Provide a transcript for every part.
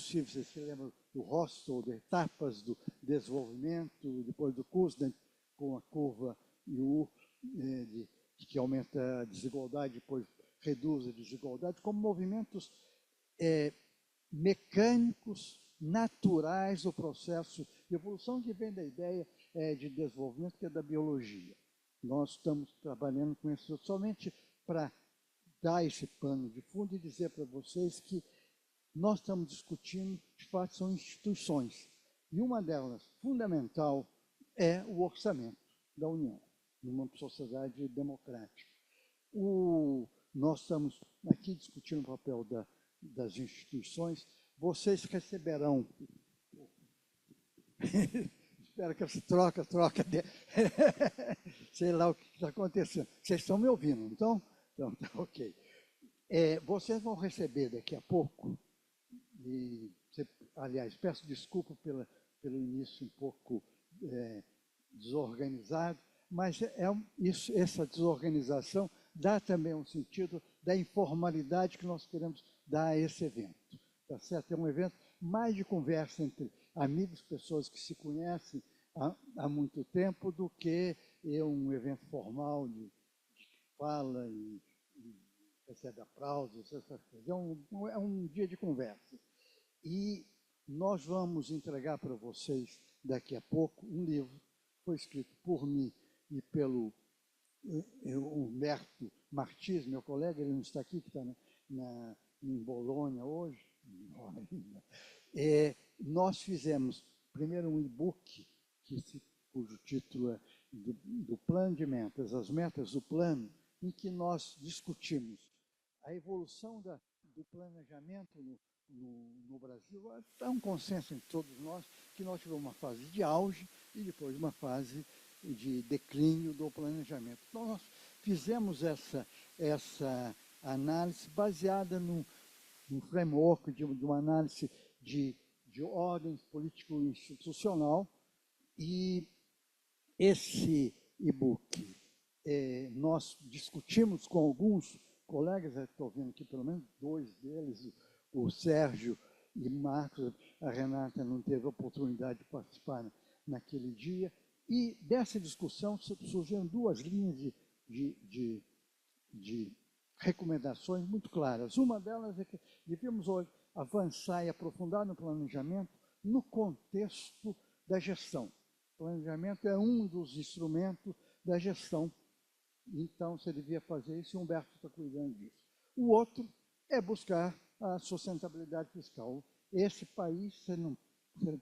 possível, você se lembra do Hostel, de etapas do desenvolvimento, depois do Kuznets, com a curva U, que aumenta a desigualdade, depois reduz a desigualdade, como movimentos mecânicos, naturais do processo de evolução, que vem da ideia de desenvolvimento, que é da biologia. Nós estamos trabalhando com isso somente para dar esse pano de fundo e dizer para vocês que nós estamos discutindo, de fato, são instituições. E uma delas, fundamental, é o orçamento da União, numa sociedade democrática. Nós estamos aqui discutindo o papel das instituições. Vocês receberão... Espero que essa troca sei lá o que está acontecendo. Vocês estão me ouvindo, então tá ok. Vocês vão receber daqui a pouco, aliás, peço desculpa pelo início um pouco desorganizado, mas essa desorganização dá também um sentido da informalidade que nós queremos dar a esse evento. Tá certo? É um evento mais de conversa entre amigos, pessoas que se conhecem há muito tempo, do que um evento formal de fala e recebe aplausos, essas coisas. É um dia de conversa. E nós vamos entregar para vocês, daqui a pouco, um livro que foi escrito por mim e pelo Humberto Martins, meu colega, ele não está aqui, que está em Bolonha hoje. Nós fizemos primeiro um e-book, cujo título é do Plano de Metas, as metas do plano, em que nós discutimos a evolução do planejamento no Brasil. Há um consenso entre todos nós que nós tivemos uma fase de auge e depois uma fase de declínio do planejamento. Então, nós fizemos essa análise baseada num framework de uma análise de ordem político-institucional, e esse e-book nós discutimos com alguns colegas, estou vendo aqui pelo menos dois deles, o Sérgio e Marcos. A Renata não teve a oportunidade de participar naquele dia, e dessa discussão surgiram duas linhas de recomendações muito claras. Uma delas é que devíamos avançar e aprofundar no planejamento no contexto da gestão. O planejamento é um dos instrumentos da gestão, então você devia fazer isso, e o Humberto está cuidando disso. O outro é buscar a sustentabilidade fiscal. Esse país, você não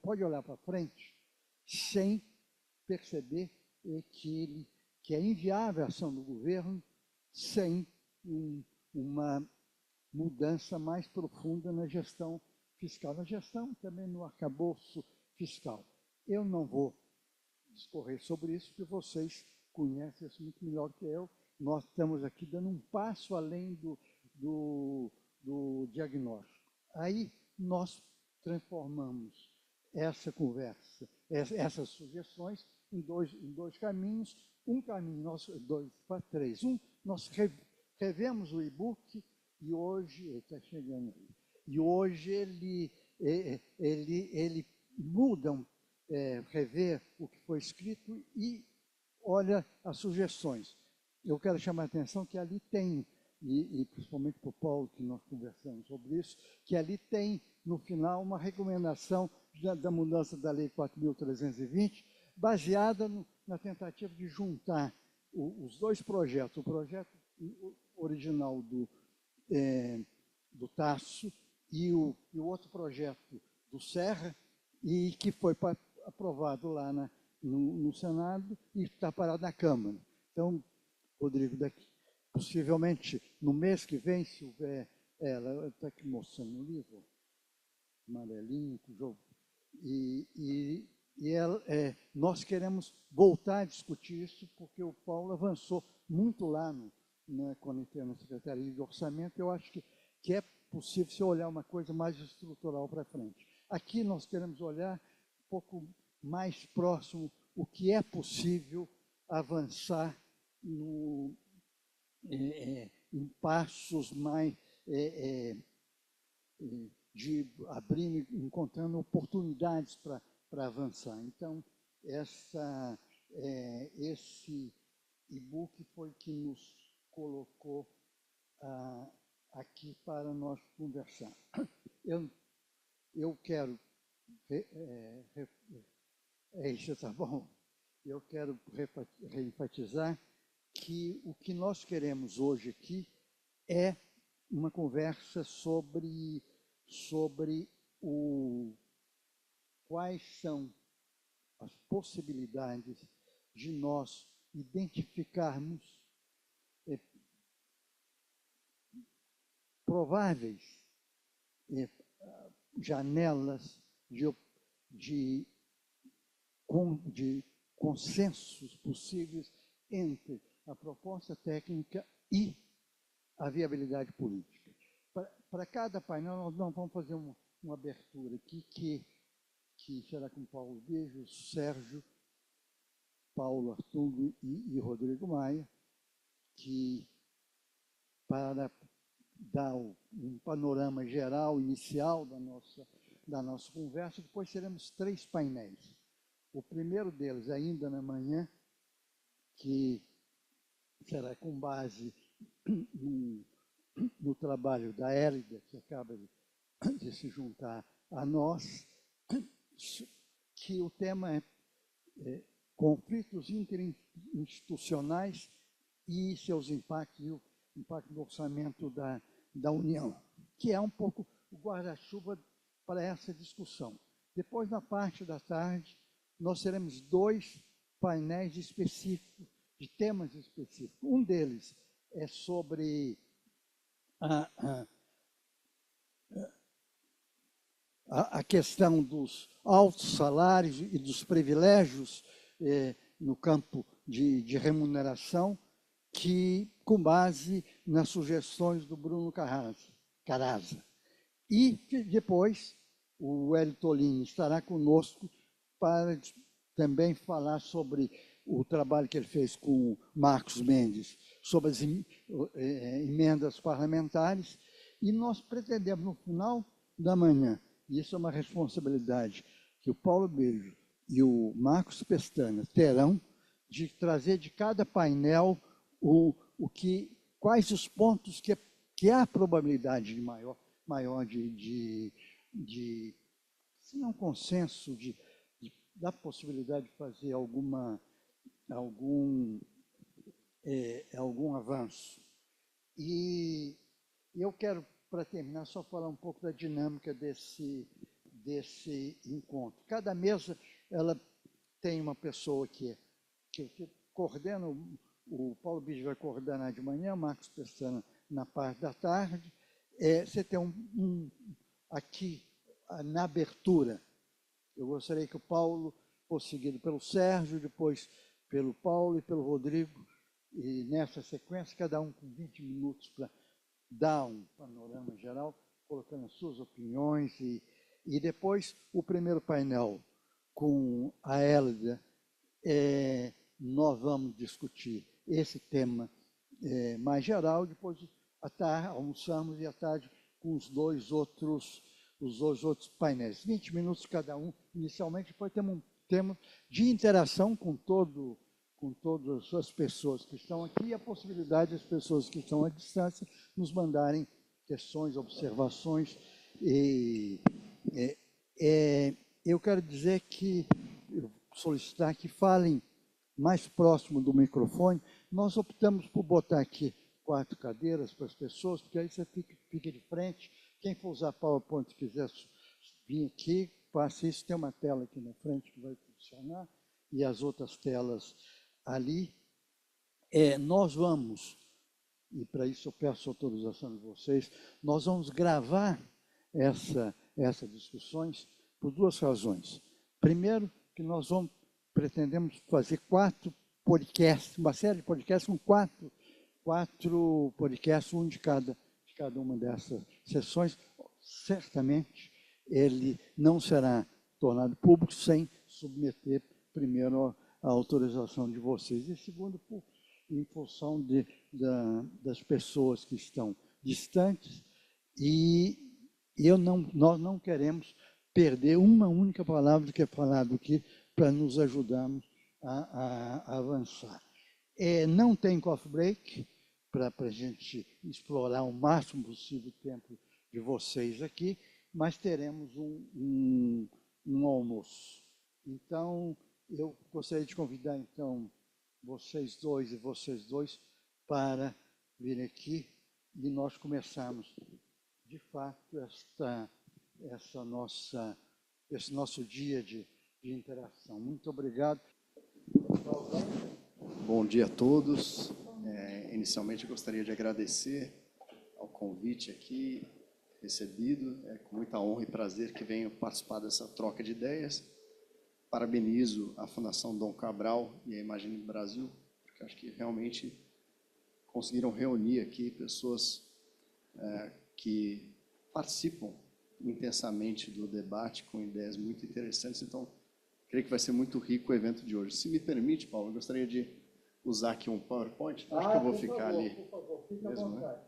pode olhar para frente sem perceber que é inviável a ação do governo sem uma mudança mais profunda na gestão fiscal, na gestão também no arcabouço fiscal. Eu não vou discorrer sobre isso, porque vocês conhecem isso muito melhor que eu. Nós estamos aqui dando um passo além do diagnóstico. Aí nós transformamos essa conversa, essas sugestões em dois caminhos. Um caminho, dois para três. Nós revemos o e-book, e hoje, ele está chegando aí, e hoje ele muda, rever o que foi escrito e olha as sugestões. Eu quero chamar a atenção que ali tem, e principalmente para o Paulo, que nós conversamos sobre isso, que ali tem, no final, uma recomendação da mudança da Lei 4.320, baseada na tentativa de juntar os dois projetos, o projeto original do Tasso e o outro projeto do Serra, e que foi aprovado lá no Senado e está parado na Câmara. Então, Rodrigo, possivelmente no mês que vem, se houver, ela está aqui mostrando o livro, amarelinho, com o jogo, nós queremos voltar a discutir isso, porque o Paulo avançou muito lá quando entrei na Secretaria de Orçamento. Eu acho que é possível se olhar uma coisa mais estrutural para frente. Aqui nós queremos olhar um pouco mais próximo o que é possível avançar em passos mais de abrir, encontrando oportunidades para avançar. Então, esse e-book foi que nos colocou aqui para nós conversar. Eu quero... isso tá bom? Eu quero reenfatizar que o que nós queremos hoje aqui é uma conversa sobre quais são as possibilidades de nós identificarmos prováveis janelas de consensos possíveis entre a proposta técnica e a viabilidade política. Para cada painel, nós vamos fazer uma abertura aqui, que será com Paulo Bijo, Sérgio, Paulo Artugo e Rodrigo Maia, que para dar um panorama geral, inicial da nossa conversa, depois teremos 3 painéis. O primeiro deles, ainda na manhã, que será com base no trabalho da Hélida, que acaba de se juntar a nós, que o tema é conflitos interinstitucionais e seus impactos, e o impacto do orçamento da União, que é um pouco o guarda-chuva para essa discussão. Depois, na parte da tarde, nós teremos 2 painéis específicos, de temas específicos. Um deles é sobre a questão dos altos salários e dos privilégios no campo de remuneração, que com base nas sugestões do Bruno Caraza. E depois o Hélio Tolini estará conosco para também falar sobre o trabalho que ele fez com o Marcos Mendes, sobre as emendas parlamentares, e nós pretendemos, no final da manhã, e isso é uma responsabilidade que o Paulo Bijo e o Marcos Pestana terão, de trazer de cada painel quais os pontos que há probabilidade maior de se não consenso, da possibilidade de fazer algum avanço. E eu quero, para terminar, só falar um pouco da dinâmica desse encontro. Cada mesa ela tem uma pessoa que coordena, o Paulo Bijo vai coordenar de manhã, o Marcos Pestana na parte da tarde. Você tem aqui, na abertura, eu gostaria que o Paulo fosse seguido pelo Sérgio, depois pelo Paulo e pelo Rodrigo, e nessa sequência, cada um com 20 minutos para dar um panorama geral, colocando as suas opiniões, e depois o primeiro painel com a Hélida, nós vamos discutir esse tema mais geral, depois à tarde almoçamos e à tarde com os dois outros painéis. 20 minutos cada um, inicialmente, depois temos um tema de interação com todas as pessoas que estão aqui, e a possibilidade das pessoas que estão à distância nos mandarem questões, observações. Eu quero dizer solicitar que falem mais próximo do microfone. Nós optamos por botar aqui 4 cadeiras para as pessoas, porque aí você fica de frente. Quem for usar PowerPoint e quiser vir aqui, passe isso. Tem uma tela aqui na frente que vai funcionar, e as outras telas ali. Nós vamos, e para isso eu peço autorização de vocês, nós vamos gravar essas discussões por 2 razões. Primeiro, que nós pretendemos fazer 4 podcasts, uma série de podcasts com 4 podcasts, um de cada uma dessas sessões. Certamente ele não será tornado público sem submeter primeiro a autorização de vocês. E segundo, em função das pessoas que estão distantes, e nós não queremos perder uma única palavra do que é falado aqui para nos ajudarmos a avançar. Não tem coffee break para a gente explorar o máximo possível o tempo de vocês aqui, mas teremos um almoço. Então, eu gostaria de convidar, então, vocês dois para vir aqui e nós começarmos, de fato, esse nosso dia de interação. Muito obrigado. Bom dia a todos. Inicialmente, eu gostaria de agradecer ao convite aqui recebido. É com muita honra e prazer que venho participar dessa troca de ideias. Parabenizo a Fundação Dom Cabral e a Imagine Brasil, porque acho que realmente conseguiram reunir aqui pessoas que participam intensamente do debate com ideias muito interessantes. Então, creio que vai ser muito rico o evento de hoje. Se me permite, Paulo, eu gostaria de usar aqui um PowerPoint. Acho que eu vou ficar ali. Por favor, fique à vontade. Né?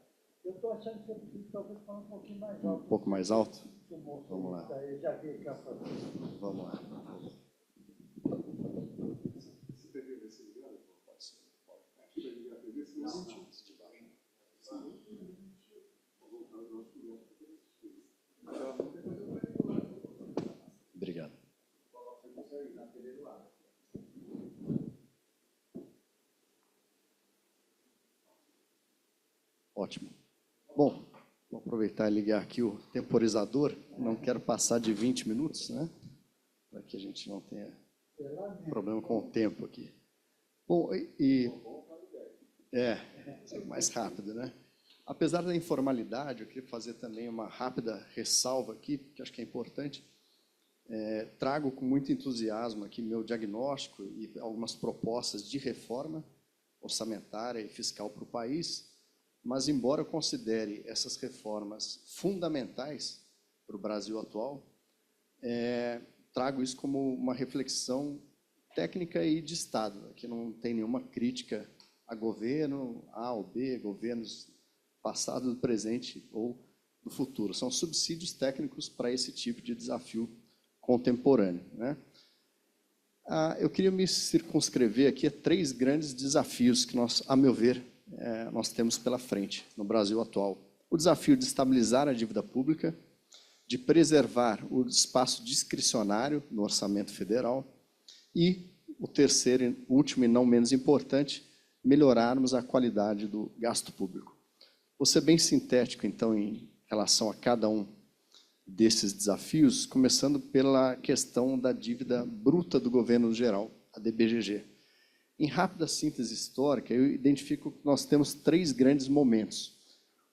Eu estou achando que eu preciso talvez falar um pouquinho mais alto. Um pouco mais alto? Vamos lá. Eu já vi cá para Vamos lá. Você tem que ver se ligado? Pode ser. Aqui vai ligar a TV, se não sentir de baixo. Obrigado. Ótimo. Bom, vou aproveitar e ligar aqui o temporizador. Não quero passar de 20 minutos, né? Para que a gente não tenha problema com o tempo aqui. Bom, mais rápido, né? Apesar da informalidade, eu queria fazer também uma rápida ressalva aqui, que acho que é importante. Trago com muito entusiasmo aqui meu diagnóstico e algumas propostas de reforma orçamentária e fiscal para o país, mas, embora eu considere essas reformas fundamentais para o Brasil atual, trago isso como uma reflexão técnica e de Estado, que não tem nenhuma crítica a governo A ou B, governos passado, do presente ou do futuro. São subsídios técnicos para esse tipo de desafio contemporâneo, né? Eu queria me circunscrever aqui a 3 grandes desafios que nós, a meu ver, nós temos pela frente no Brasil atual. O desafio de estabilizar a dívida pública, de preservar o espaço discricionário no orçamento federal e, o terceiro, último e não menos importante, melhorarmos a qualidade do gasto público. Vou ser bem sintético, então, em relação a cada um desses desafios, começando pela questão da dívida bruta do governo geral, a DBGG. Em rápida síntese histórica, eu identifico que nós temos 3 grandes momentos.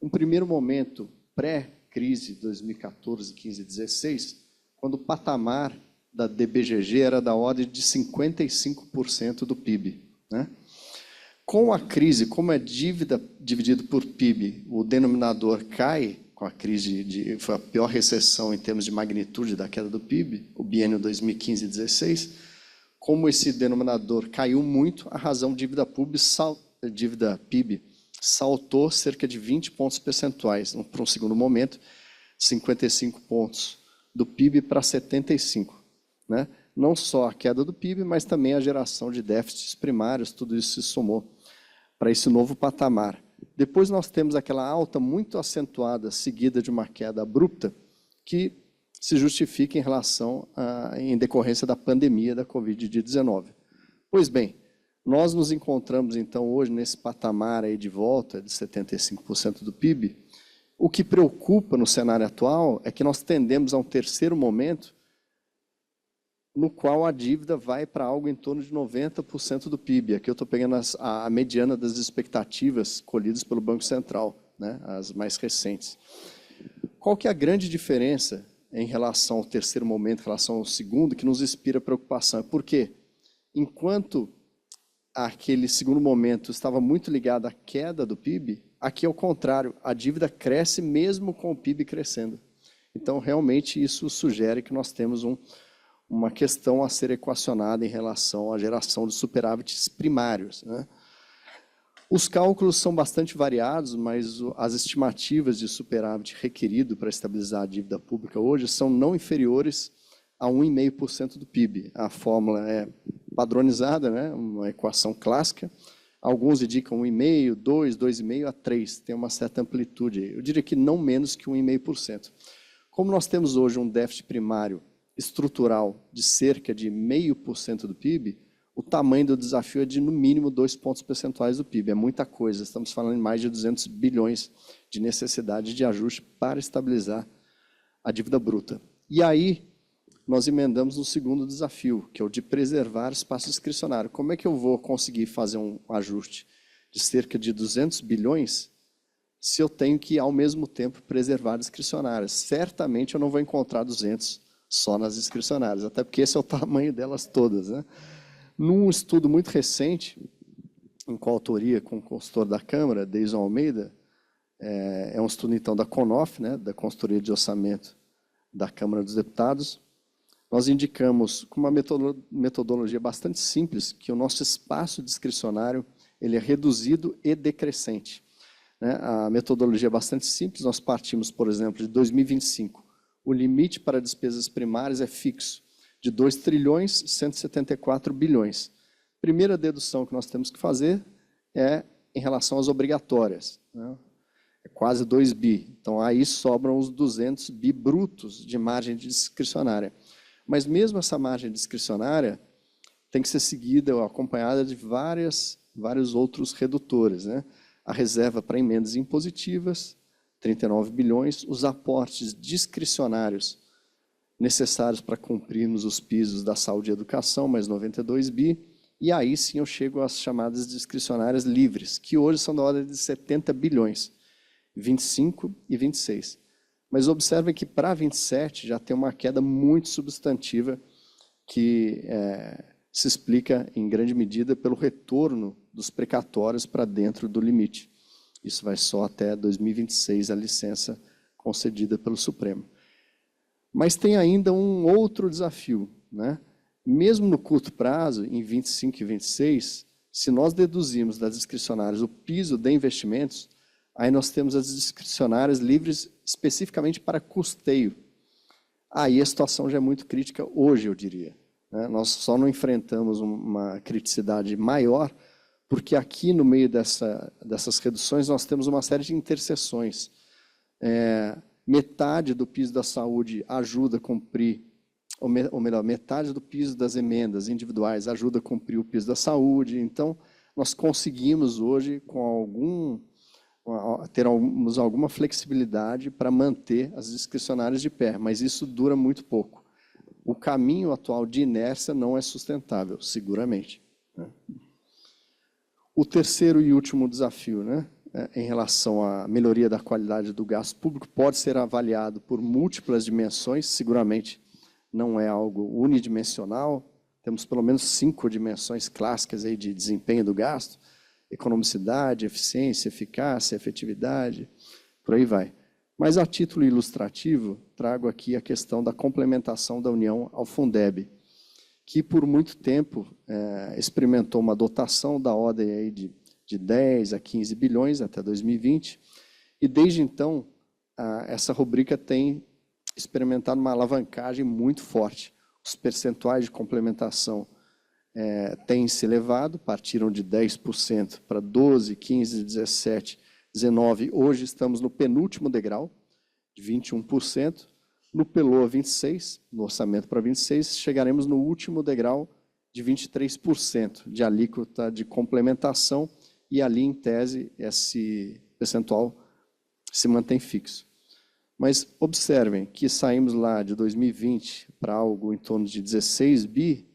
Um primeiro momento, pré-crise 2014, 15 e 16, quando o patamar da DBGG era da ordem de 55% do PIB, né? Com a crise, como é dívida dividido por PIB, o denominador cai, com a crise, foi a pior recessão em termos de magnitude da queda do PIB, o biênio 2015-16, como esse denominador caiu muito, a razão dívida PIB saltou cerca de 20 pontos percentuais, para um segundo momento, 55 pontos do PIB para 75, né? Não só a queda do PIB, mas também a geração de déficits primários, tudo isso se somou para esse novo patamar. Depois nós temos aquela alta muito acentuada, seguida de uma queda abrupta, que se justifica em decorrência da pandemia da Covid-19. Pois bem, nós nos encontramos, então, hoje nesse patamar aí de volta de 75% do PIB. O que preocupa no cenário atual é que nós tendemos a um terceiro momento no qual a dívida vai para algo em torno de 90% do PIB. Aqui eu estou pegando a mediana das expectativas colhidas pelo Banco Central, né, as mais recentes. Qual que é a grande diferença em relação ao terceiro momento, em relação ao segundo, que nos inspira preocupação? Porque, enquanto aquele segundo momento estava muito ligado à queda do PIB, aqui é o contrário, a dívida cresce mesmo com o PIB crescendo. Então, realmente, isso sugere que nós temos uma questão a ser equacionada em relação à geração de superávites primários, né? Os cálculos são bastante variados, mas as estimativas de superávit requerido para estabilizar a dívida pública hoje são não inferiores a 1,5% do PIB. A fórmula é padronizada, né? Uma equação clássica. Alguns indicam 1,5%, 2%, 2,5% a 3%. Tem uma certa amplitude. Eu diria que não menos que 1,5%. Como nós temos hoje um déficit primário estrutural de cerca de 0,5% do PIB, o tamanho do desafio é de, no mínimo, 2 pontos percentuais do PIB. É muita coisa. Estamos falando em mais de 200 bilhões de necessidade de ajuste para estabilizar a dívida bruta. E aí, nós emendamos no segundo desafio, que é o de preservar espaço discricionário. Como é que eu vou conseguir fazer um ajuste de cerca de 200 bilhões se eu tenho que, ao mesmo tempo, preservar discricionárias? Certamente eu não vou encontrar 200 só nas discricionárias, até porque esse é o tamanho delas todas, né? Num estudo muito recente, em coautoria com o consultor da Câmara, Deison Almeida, é um estudo, então, da CONOF, né, da Consultoria de Orçamento da Câmara dos Deputados. Nós indicamos, com uma metodologia bastante simples, que o nosso espaço discricionário ele é reduzido e decrescente, né? A metodologia é bastante simples, nós partimos, por exemplo, de 2025. O limite para despesas primárias é fixo, de 2 trilhões 174 bilhões. Primeira dedução que nós temos que fazer é em relação às obrigatórias, né? É quase 2 bi. Então, aí sobram os 200 bi brutos de margem discricionária. Mas mesmo essa margem discricionária tem que ser seguida ou acompanhada de vários outros redutores, né? A reserva para emendas impositivas, 39 bilhões, os aportes discricionários necessários para cumprirmos os pisos da saúde e educação, mais 92 bi, e aí sim eu chego às chamadas discricionárias livres, que hoje são da ordem de 70 bilhões, 25 e 26. Mas observem que para 27 já tem uma queda muito substantiva que se explica em grande medida pelo retorno dos precatórios para dentro do limite. Isso vai só até 2026 a licença concedida pelo Supremo. Mas tem ainda um outro desafio, né? Mesmo no curto prazo, em 25 e 26, se nós deduzirmos das discricionárias o piso de investimentos, aí nós temos as discricionárias livres especificamente para custeio. Aí a situação já é muito crítica hoje, eu diria, né? Nós só não enfrentamos uma criticidade maior, porque aqui no meio dessas reduções nós temos uma série de interseções. Metade do piso da saúde ajuda a cumprir, ou melhor, metade do piso das emendas individuais ajuda a cumprir o piso da saúde. Então, nós conseguimos hoje, termos alguma flexibilidade para manter as discricionárias de pé, mas isso dura muito pouco. O caminho atual de inércia não é sustentável, seguramente, né? O terceiro e último desafio, né, em relação à melhoria da qualidade do gasto público, pode ser avaliado por múltiplas dimensões, seguramente não é algo unidimensional, temos pelo menos 5 dimensões clássicas aí de desempenho do gasto: economicidade, eficiência, eficácia, efetividade, por aí vai. Mas, a título ilustrativo, trago aqui a questão da complementação da União ao Fundeb, que por muito tempo experimentou uma dotação da ordem aí de 10 a 15 bilhões até 2020, e desde então essa rubrica tem experimentado uma alavancagem muito forte. Os percentuais de complementação têm se elevado, partiram de 10% para 12%, 15%, 17%, 19%. Hoje estamos no penúltimo degrau, de 21%. No PELOA 26, no orçamento para 26, chegaremos no último degrau de 23% de alíquota de complementação, e ali, em tese, esse percentual se mantém fixo. Mas observem que saímos lá de 2020 para algo em torno de 16 bi,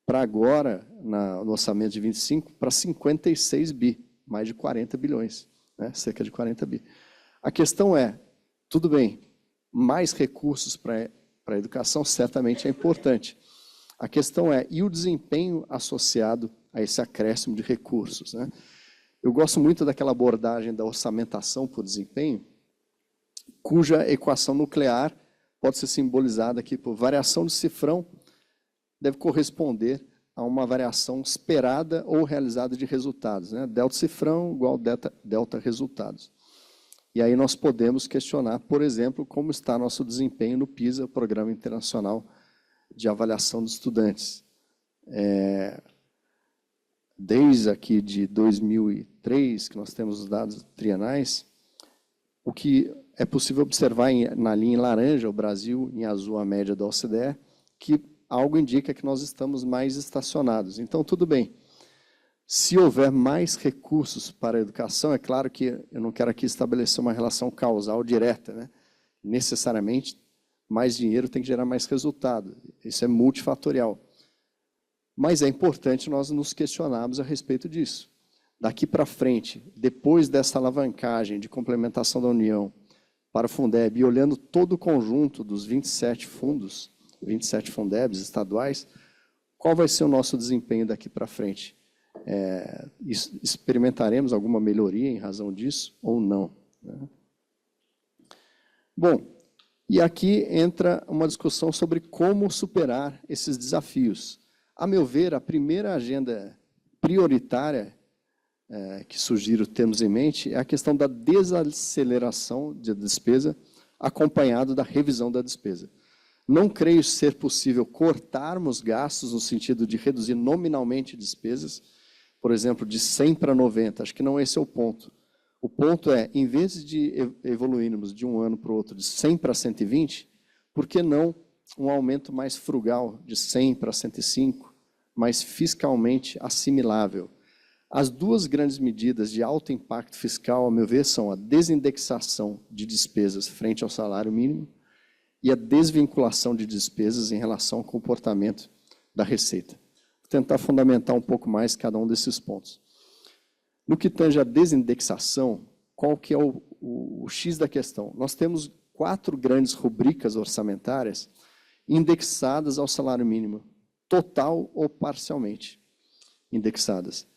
para agora, no orçamento de 25, para 56 bi, mais de 40 bilhões, né? Cerca de 40 bi. A questão é, tudo bem, mais recursos para a educação certamente é importante. A questão é, e o desempenho associado a esse acréscimo de recursos, né? Eu gosto muito daquela abordagem da orçamentação por desempenho, cuja equação nuclear pode ser simbolizada aqui por variação de cifrão, deve corresponder a uma variação esperada ou realizada de resultados, né? Delta cifrão igual delta resultados. E aí nós podemos questionar, por exemplo, como está nosso desempenho no PISA, Programa Internacional de Avaliação dos Estudantes. Desde aqui de 2003, que nós temos os dados trienais, o que é possível observar na linha em laranja, o Brasil, em azul, a média da OCDE, que algo indica que nós estamos mais estacionados. Então, tudo bem. Se houver mais recursos para a educação, é claro que eu não quero aqui estabelecer uma relação causal direta, né? Necessariamente, mais dinheiro tem que gerar mais resultado. Isso é multifatorial. Mas é importante nós nos questionarmos a respeito disso. Daqui para frente, depois dessa alavancagem de complementação da União para o Fundeb, e olhando todo o conjunto dos 27 fundos, 27 Fundebs estaduais, qual vai ser o nosso desempenho daqui para frente? Experimentaremos alguma melhoria em razão disso ou não? Né? Bom, e aqui entra uma discussão sobre como superar esses desafios. A meu ver, a primeira agenda prioritária que sugiro termos em mente é a questão da desaceleração da despesa, acompanhado da revisão da despesa. Não creio ser possível cortarmos gastos no sentido de reduzir nominalmente despesas, por exemplo, de 100 para 90. Acho que não esse é o ponto. O ponto é, em vez de evoluirmos de um ano para o outro de 100 para 120, por que não um aumento mais frugal de 100 para 105, mais fiscalmente assimilável? As duas grandes medidas de alto impacto fiscal, a meu ver, são a desindexação de despesas frente ao salário mínimo e a desvinculação de despesas em relação ao comportamento da receita. Vou tentar fundamentar um pouco mais cada um desses pontos. No que tange a desindexação, qual que é o X da questão? Nós temos 4 grandes rubricas orçamentárias indexadas ao salário mínimo, total ou parcialmente indexadas.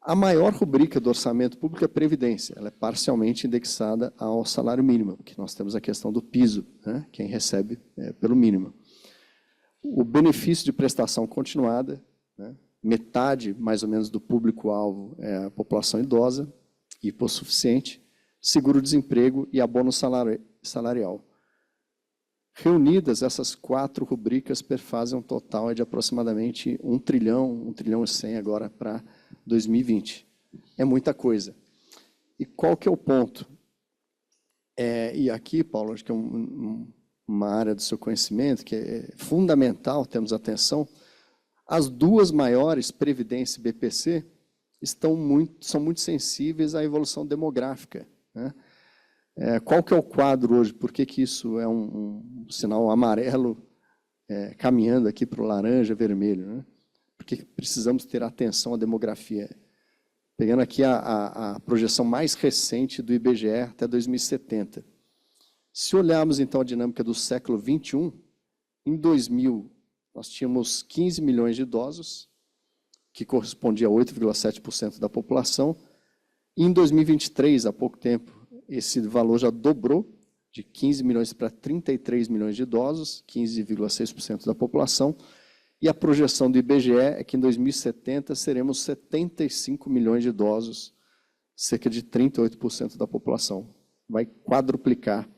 A maior rubrica do orçamento público é a Previdência, ela é parcialmente indexada ao salário mínimo, porque nós temos a questão do piso, né? Quem recebe pelo mínimo. O benefício de prestação continuada, né? Metade, mais ou menos, do público-alvo é a população idosa, hipossuficiente, seguro-desemprego e abono salarial. Reunidas, essas 4 rubricas perfazem um total de aproximadamente 1 trilhão e 100 agora para 2020. É muita coisa. E qual que é o ponto? E aqui, Paulo, acho que é uma área do seu conhecimento que é fundamental, temos atenção. As duas maiores, Previdência e BPC, são muito sensíveis à evolução demográfica, né? Qual que é o quadro hoje? Por que isso é um sinal amarelo caminhando aqui para o laranja, vermelho, né? Porque precisamos ter atenção à demografia. Pegando aqui a projeção mais recente do IBGE até 2070. Se olharmos, então, a dinâmica do século XXI, em 2000, nós tínhamos 15 milhões de idosos, que correspondia a 8,7% da população. E em 2023, há pouco tempo, esse valor já dobrou, de 15 milhões para 33 milhões de idosos, 15,6% da população. E a projeção do IBGE é que em 2070 seremos 75 milhões de idosos, cerca de 38% da população. Vai quadruplicar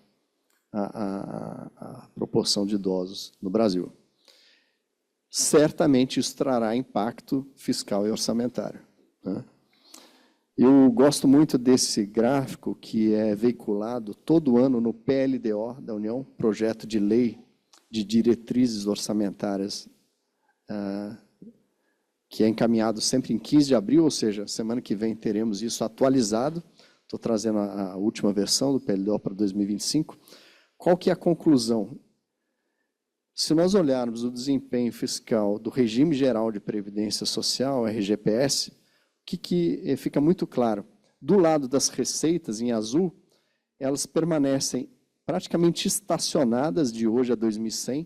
a proporção de idosos no Brasil. Certamente isso trará impacto fiscal e orçamentário, né? Eu gosto muito desse gráfico que é veiculado todo ano no PLDO da União, Projeto de Lei de Diretrizes Orçamentárias, que é encaminhado sempre em 15 de abril, ou seja, semana que vem teremos isso atualizado. Estou trazendo a última versão do PLDO para 2025. Qual que é a conclusão? Se nós olharmos o desempenho fiscal do Regime Geral de Previdência Social, RGPS, o que fica muito claro? Do lado das receitas, em azul, elas permanecem praticamente estacionadas de hoje a 2100,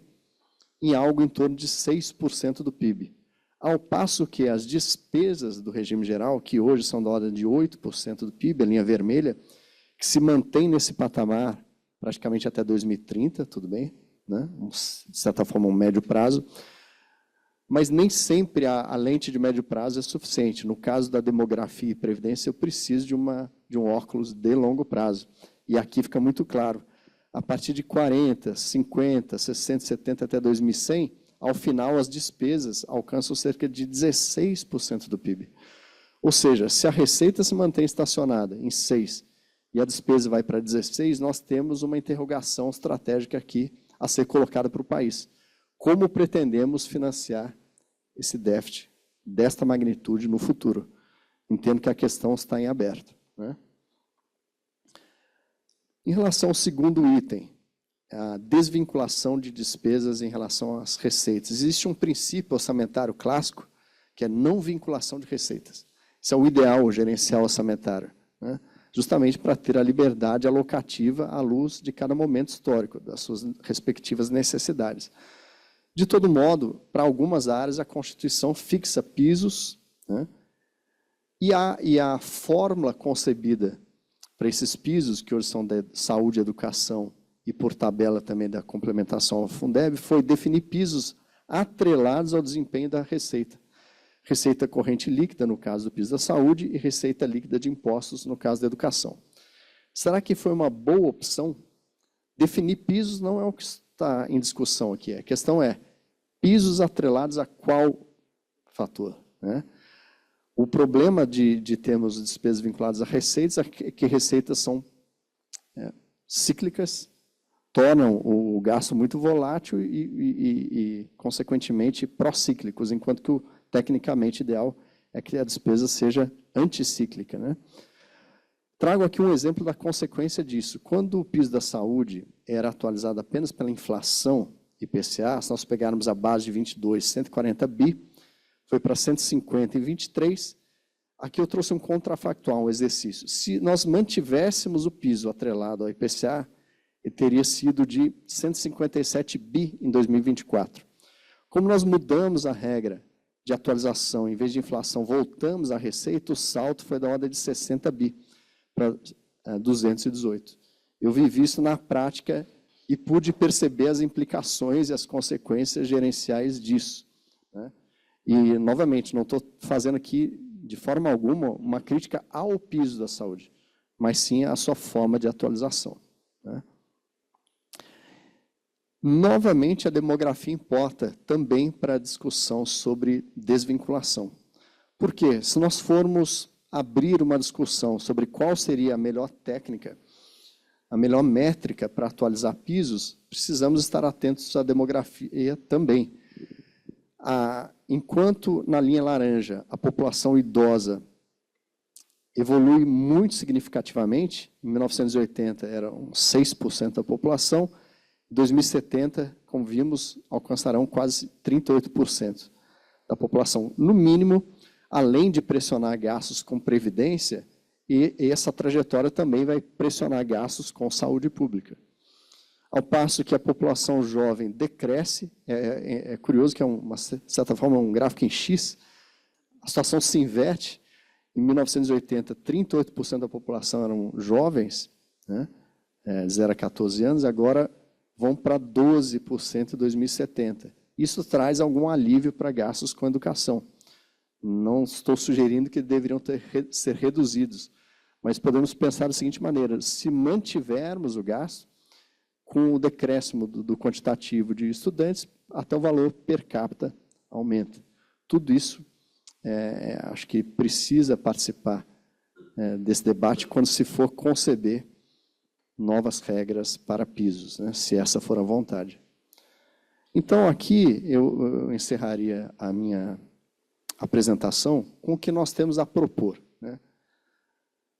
em algo em torno de 6% do PIB. Ao passo que as despesas do regime geral, que hoje são da ordem de 8% do PIB, a linha vermelha, que se mantém nesse patamar praticamente até 2030, tudo bem, né? De certa forma, um médio prazo, mas nem sempre a lente de médio prazo é suficiente. No caso da demografia e previdência, eu preciso de um óculos de longo prazo. E aqui fica muito claro, a partir de 40, 50, 60, 70 até 2100, ao final as despesas alcançam cerca de 16% do PIB. Ou seja, se a receita se mantém estacionada em 6 e a despesa vai para 16, nós temos uma interrogação estratégica aqui a ser colocada para o país. Como pretendemos financiar esse déficit desta magnitude no futuro? Entendo que a questão está em aberto, né? Em relação ao segundo item, a desvinculação de despesas em relação às receitas. Existe um princípio orçamentário clássico, que é não vinculação de receitas. Isso é o ideal gerencial orçamentário, né? Justamente para ter a liberdade alocativa à luz de cada momento histórico, das suas respectivas necessidades. De todo modo, para algumas áreas, a Constituição fixa pisos, né? E a fórmula concebida para esses pisos, que hoje são de saúde e educação, e por tabela também da complementação ao Fundeb, foi definir pisos atrelados ao desempenho da receita. Receita corrente líquida, no caso do piso da saúde, e receita líquida de impostos, no caso da educação. Será que foi uma boa opção? Definir pisos não é o que está em discussão aqui. A questão é, pisos atrelados a qual fator, né? O problema de termos despesas vinculadas a receitas é que receitas são cíclicas, tornam o gasto muito volátil e consequentemente, procíclicos, enquanto que o tecnicamente ideal é que a despesa seja anticíclica, né? Trago aqui um exemplo da consequência disso. Quando o piso da saúde era atualizado apenas pela inflação IPCA, se nós pegarmos a base de 22, 140 bi, foi para 150 em 23, aqui eu trouxe um contrafactual, um exercício. Se nós mantivéssemos o piso atrelado ao IPCA, ele teria sido de 157 bi em 2024. Como nós mudamos a regra de atualização, em vez de inflação, voltamos à receita, o salto foi da ordem de 60 bi para 218. Eu vivi isso na prática e pude perceber as implicações e as consequências gerenciais disso, né? E, novamente, não estou fazendo aqui, de forma alguma, uma crítica ao piso da saúde, mas sim à sua forma de atualização, né? Novamente, a demografia importa também para a discussão sobre desvinculação. Por quê? Se nós formos abrir uma discussão sobre qual seria a melhor técnica, a melhor métrica para atualizar pisos, precisamos estar atentos à demografia também. Enquanto na linha laranja a população idosa evolui muito significativamente, em 1980 eram 6% da população, em 2070, como vimos, alcançarão quase 38% da população. No mínimo, além de pressionar gastos com previdência, e essa trajetória também vai pressionar gastos com saúde pública. Ao passo que a população jovem decresce, é curioso que é, de certa forma, um gráfico em X, a situação se inverte. Em 1980, 38% da população eram jovens, né, de 0 a 14 anos, agora vão para 12% em 2070. Isso traz algum alívio para gastos com educação. Não estou sugerindo que deveriam ser reduzidos, mas podemos pensar da seguinte maneira: se mantivermos o gasto, com o decréscimo do quantitativo de estudantes, até o valor per capita aumenta. Tudo isso, acho que precisa participar desse debate quando se for conceber novas regras para pisos, né, se essa for a vontade. Então, aqui eu encerraria a minha apresentação com o que nós temos a propor, né?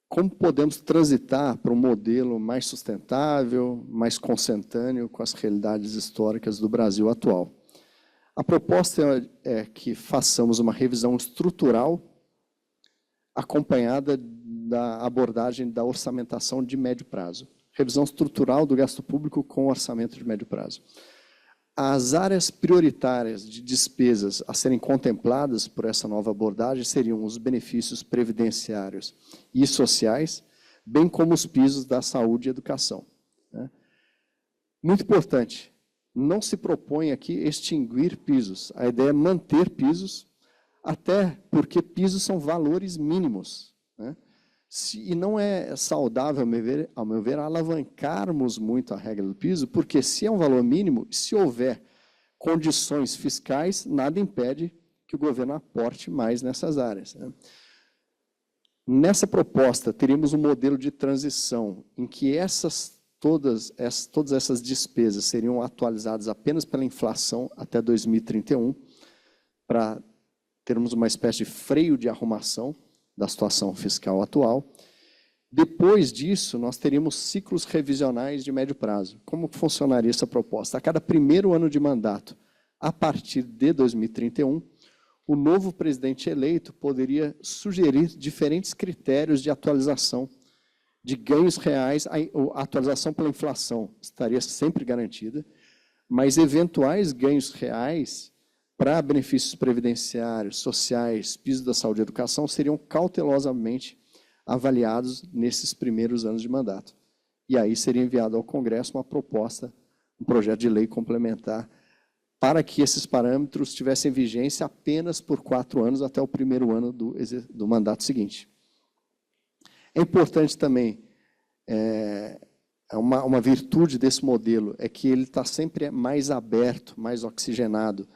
Como podemos transitar para um modelo mais sustentável, mais consentâneo com as realidades históricas do Brasil atual. A proposta é que façamos uma revisão estrutural acompanhada da abordagem da orçamentação de médio prazo. Revisão estrutural do gasto público com orçamento de médio prazo. As áreas prioritárias de despesas a serem contempladas por essa nova abordagem seriam os benefícios previdenciários e sociais, bem como os pisos da saúde e educação, né? Muito importante, não se propõe aqui extinguir pisos. A ideia é manter pisos, até porque pisos são valores mínimos, né? E não é saudável, ao meu ver, alavancarmos muito a regra do piso, porque se é um valor mínimo, se houver condições fiscais, nada impede que o governo aporte mais nessas áreas, né? Nessa proposta, teríamos um modelo de transição em que todas essas despesas seriam atualizadas apenas pela inflação até 2031, para termos uma espécie de freio de arrumação da situação fiscal atual. Depois disso, nós teríamos ciclos revisionais de médio prazo. Como funcionaria essa proposta? A cada primeiro ano de mandato, a partir de 2031, o novo presidente eleito poderia sugerir diferentes critérios de atualização de ganhos reais. A atualização pela inflação estaria sempre garantida, mas eventuais ganhos reais para benefícios previdenciários, sociais, piso da saúde e educação seriam cautelosamente avaliados nesses primeiros anos de mandato. E aí seria enviado ao Congresso uma proposta, um projeto de lei complementar, para que esses parâmetros tivessem vigência apenas por 4 anos, até o primeiro ano do mandato seguinte. É importante também, uma virtude desse modelo, é que ele está sempre mais aberto, mais oxigenado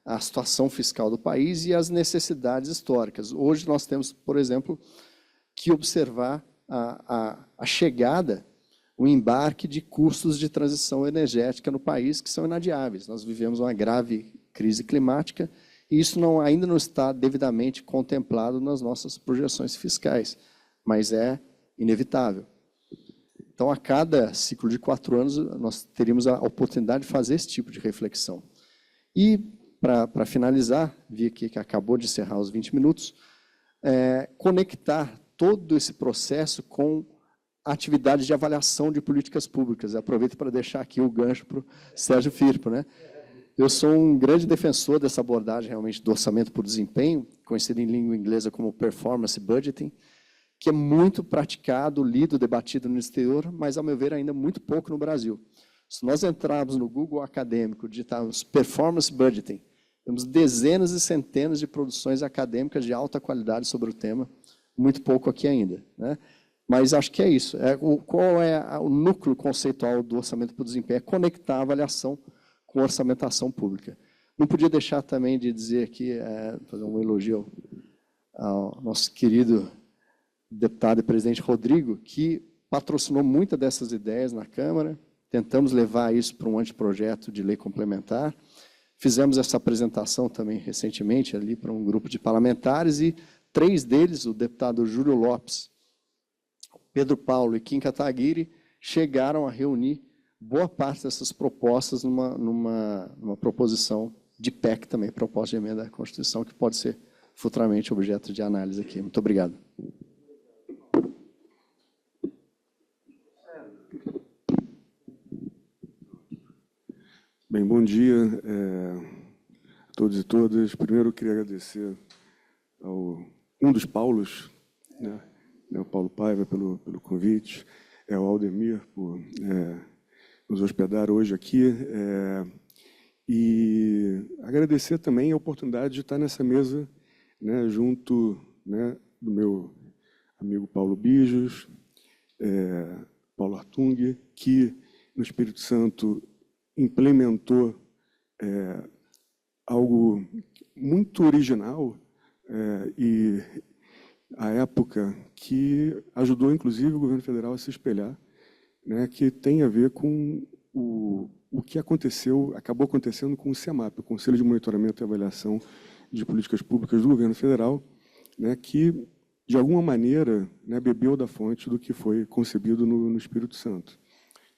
à situação fiscal do país e às necessidades históricas. Hoje nós temos, por exemplo, que observar a chegada, o embarque de custos de transição energética no país que são inadiáveis. Nós vivemos uma grave crise climática e isso ainda não está devidamente contemplado nas nossas projeções fiscais, mas é inevitável. Então, a cada ciclo de 4 anos, nós teríamos a oportunidade de fazer esse tipo de reflexão. E, para finalizar, vi aqui que acabou de encerrar os 20 minutos, conectar todo esse processo com atividades de avaliação de políticas públicas. Eu aproveito para deixar aqui o gancho para o Sérgio Firpo, né? Eu sou um grande defensor dessa abordagem realmente do orçamento por desempenho, conhecido em língua inglesa como performance budgeting, que é muito praticado, lido, debatido no exterior, mas, ao meu ver, ainda muito pouco no Brasil. Se nós entrarmos no Google acadêmico, digitarmos performance budgeting, temos dezenas e centenas de produções acadêmicas de alta qualidade sobre o tema, muito pouco aqui ainda, né? Mas acho que é isso. Qual é o núcleo conceitual do orçamento por desempenho? É conectar a avaliação com a orçamentação pública. Não podia deixar também de dizer aqui, fazer um elogio ao nosso querido deputado e presidente Rodrigo, que patrocinou muitas dessas ideias na Câmara. Tentamos levar isso para um anteprojeto de lei complementar. Fizemos essa apresentação também recentemente ali para um grupo de parlamentares e 3 deles, o deputado Júlio Lopes, Pedro Paulo e Kim Kataguiri, chegaram a reunir boa parte dessas propostas numa proposição de PEC também, proposta de emenda à Constituição, que pode ser futuramente objeto de análise aqui. Muito obrigado. Bem, bom dia a todos e todas. Primeiro, eu queria agradecer ao um dos Paulos, né, o Paulo Paiva, pelo convite, ao Aldemir por nos hospedar hoje aqui, e agradecer também a oportunidade de estar nessa mesa, né, junto, né, do meu amigo Paulo Bijos, Paulo Hartung, que no Espírito Santo implementou algo muito original e à época que ajudou, inclusive, o governo federal a se espelhar, né, que tem a ver com o que acabou acontecendo com o CEMAP, o Conselho de Monitoramento e Avaliação de Políticas Públicas do governo federal, né, que, de alguma maneira, né, bebeu da fonte do que foi concebido no Espírito Santo.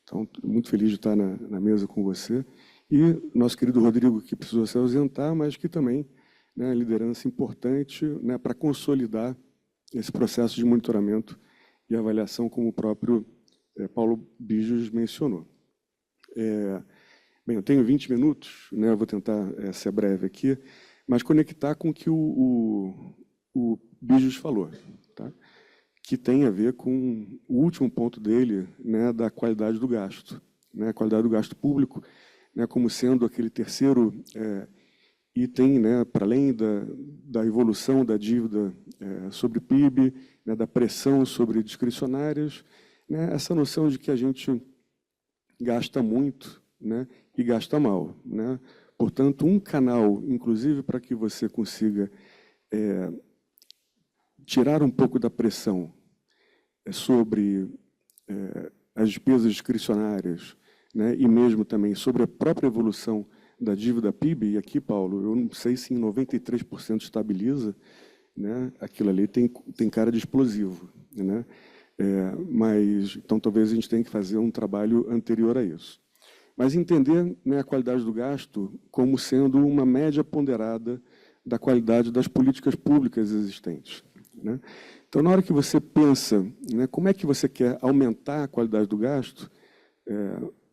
Então, muito feliz de estar na mesa com você. E nosso querido Rodrigo, que precisou se ausentar, mas que também, né, liderança importante, né, para consolidar esse processo de monitoramento e avaliação, como o próprio Paulo Bijos mencionou. Bem, eu tenho 20 minutos, né, eu vou tentar ser breve aqui, mas conectar com o que o Bijos falou, tá? Que tem a ver com o último ponto dele, né, da qualidade do gasto, né, a qualidade do gasto público, né, como sendo aquele terceiro item, né, para além da evolução da dívida sobre PIB, né, da pressão sobre discricionárias, né, essa noção de que a gente gasta muito, né, e gasta mal, né? Portanto, um canal, inclusive, para que você consiga tirar um pouco da pressão sobre as despesas discricionárias, né, e mesmo também sobre a própria evolução da dívida PIB, e aqui, Paulo, eu não sei se em 93% estabiliza, né, aquilo ali tem cara de explosivo, né? Mas, então, talvez a gente tenha que fazer um trabalho anterior a isso. Mas entender, né, a qualidade do gasto como sendo uma média ponderada da qualidade das políticas públicas existentes, né? Então, na hora que você pensa, né, como é que você quer aumentar a qualidade do gasto,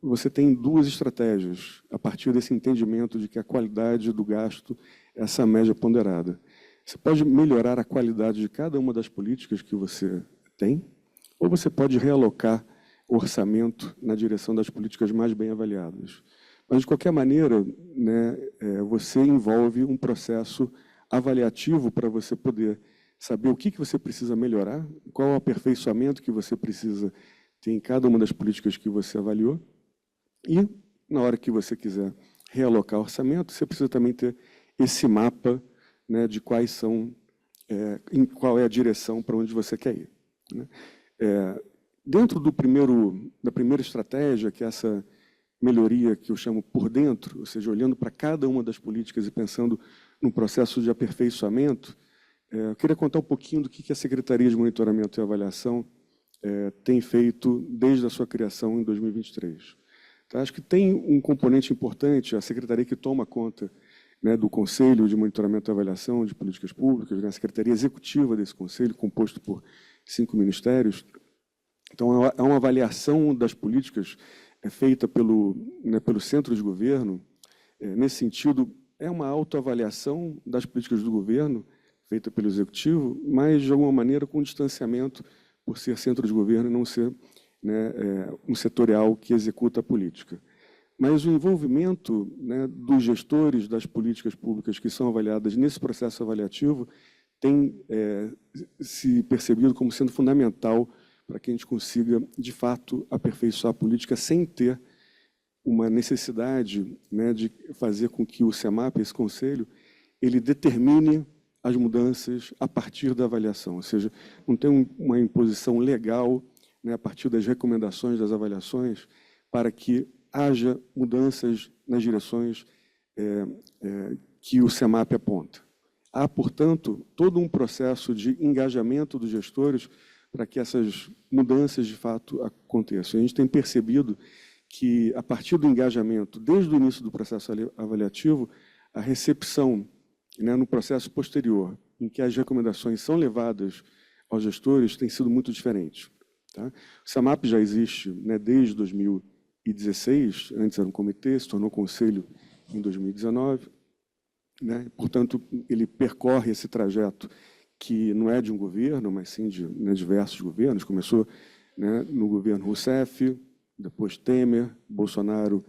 você tem duas estratégias a partir desse entendimento de que a qualidade do gasto é essa média ponderada. Você pode melhorar a qualidade de cada uma das políticas que você tem, ou você pode realocar o orçamento na direção das políticas mais bem avaliadas. Mas, de qualquer maneira, né, você envolve um processo avaliativo para você poder saber o que você precisa melhorar, qual é o aperfeiçoamento que você precisa ter em cada uma das políticas que você avaliou. E, na hora que você quiser realocar orçamento, você precisa também ter esse mapa, né, de quais são, qual é a direção para onde você quer ir, né? Dentro da primeira estratégia, que é essa melhoria que eu chamo por dentro, ou seja, olhando para cada uma das políticas e pensando num processo de aperfeiçoamento, eu queria contar um pouquinho do que a Secretaria de Monitoramento e Avaliação tem feito desde a sua criação em 2023. Tá? Acho que tem um componente importante, a Secretaria que toma conta, né, do Conselho de Monitoramento e Avaliação de Políticas Públicas, né, a Secretaria Executiva desse Conselho, composto por 5 ministérios. Então, é uma avaliação das políticas feita pelo centro de governo. Nesse sentido, é uma autoavaliação das políticas do governo, feita pelo Executivo, mas, de alguma maneira, com distanciamento, por ser centro de governo e não ser, né, um setorial que executa a política. Mas o envolvimento, né, dos gestores das políticas públicas que são avaliadas nesse processo avaliativo tem se percebido como sendo fundamental para que a gente consiga, de fato, aperfeiçoar a política sem ter uma necessidade, né, de fazer com que o SEMAP, esse conselho, ele determine as mudanças a partir da avaliação, ou seja, não tem uma imposição legal, né, a partir das recomendações das avaliações para que haja mudanças nas direções que o SEMAP aponta. Há, portanto, todo um processo de engajamento dos gestores para que essas mudanças, de fato, aconteçam. A gente tem percebido que, a partir do engajamento, desde o início do processo avaliativo, a recepção, né, no processo posterior, em que as recomendações são levadas aos gestores, tem sido muito diferente. Tá? O SEMAP já existe, né, desde 2016, antes era um comitê, se tornou conselho em 2019, né? Portanto, ele percorre esse trajeto que não é de um governo, mas sim de, né, diversos governos. Começou, né, no governo Rousseff, depois Temer, Bolsonaro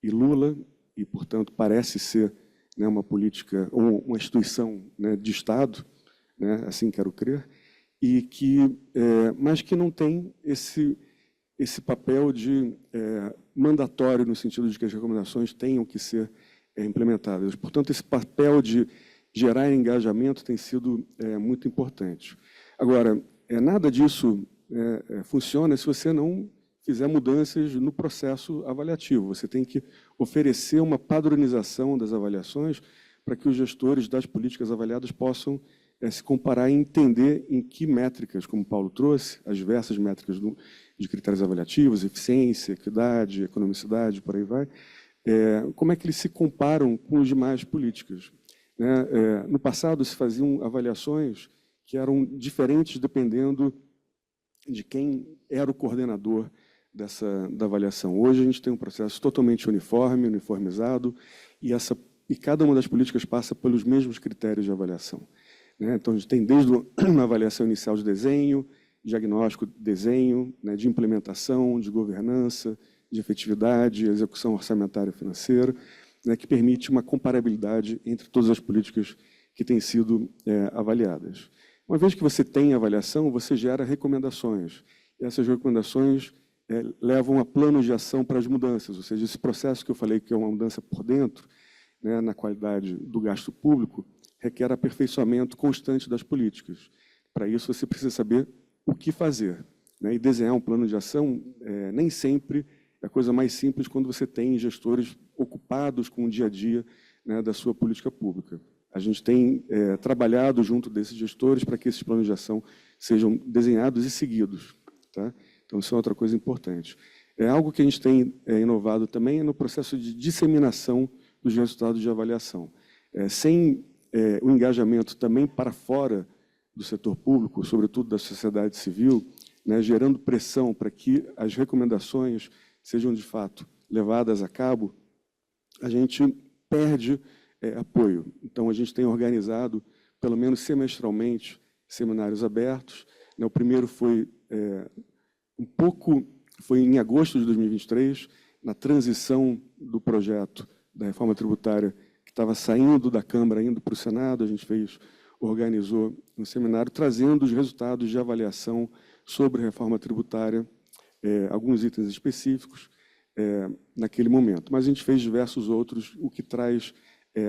e Lula, e, portanto, parece ser, né, uma política, ou uma instituição, né, de Estado, né, assim quero crer, e que, mas que não tem esse papel de mandatório, no sentido de que as recomendações tenham que ser implementadas. Portanto, esse papel de gerar engajamento tem sido muito importante. Agora, nada disso funciona se você não fizer mudanças no processo avaliativo. Você tem que oferecer uma padronização das avaliações para que os gestores das políticas avaliadas possam se comparar e entender em que métricas, como o Paulo trouxe, as diversas métricas de critérios avaliativos, eficiência, equidade, economicidade, por aí vai, como é que eles se comparam com as demais políticas. Né? No passado, se faziam avaliações que eram diferentes dependendo de quem era o coordenador da avaliação. Hoje, a gente tem um processo totalmente uniforme, uniformizado, e cada uma das políticas passa pelos mesmos critérios de avaliação. Né? Então, a gente tem desde uma avaliação inicial de desenho, diagnóstico, desenho, né, de implementação, de governança, de efetividade, execução orçamentária e financeira, né, que permite uma comparabilidade entre todas as políticas que têm sido avaliadas. Uma vez que você tem a avaliação, você gera recomendações. E essas recomendações levam a planos de ação para as mudanças, ou seja, esse processo que eu falei que é uma mudança por dentro, né, na qualidade do gasto público, requer aperfeiçoamento constante das políticas. Para isso, você precisa saber o que fazer, né, e desenhar um plano de ação nem sempre é a coisa mais simples quando você tem gestores ocupados com o dia a dia, né, da sua política pública. A gente tem trabalhado junto desses gestores para que esses planos de ação sejam desenhados e seguidos. Tá? Então, isso é outra coisa importante. Algo que a gente tem inovado também é no processo de disseminação dos resultados de avaliação. Sem o engajamento também para fora do setor público, sobretudo da sociedade civil, né, gerando pressão para que as recomendações sejam, de fato, levadas a cabo, a gente perde apoio. Então, a gente tem organizado, pelo menos semestralmente, seminários abertos. O primeiro foi foi em agosto de 2023, na transição do projeto da reforma tributária, que estava saindo da Câmara, indo para o Senado. A gente organizou um seminário trazendo os resultados de avaliação sobre a reforma tributária, alguns itens específicos naquele momento. Mas a gente fez diversos outros, o que traz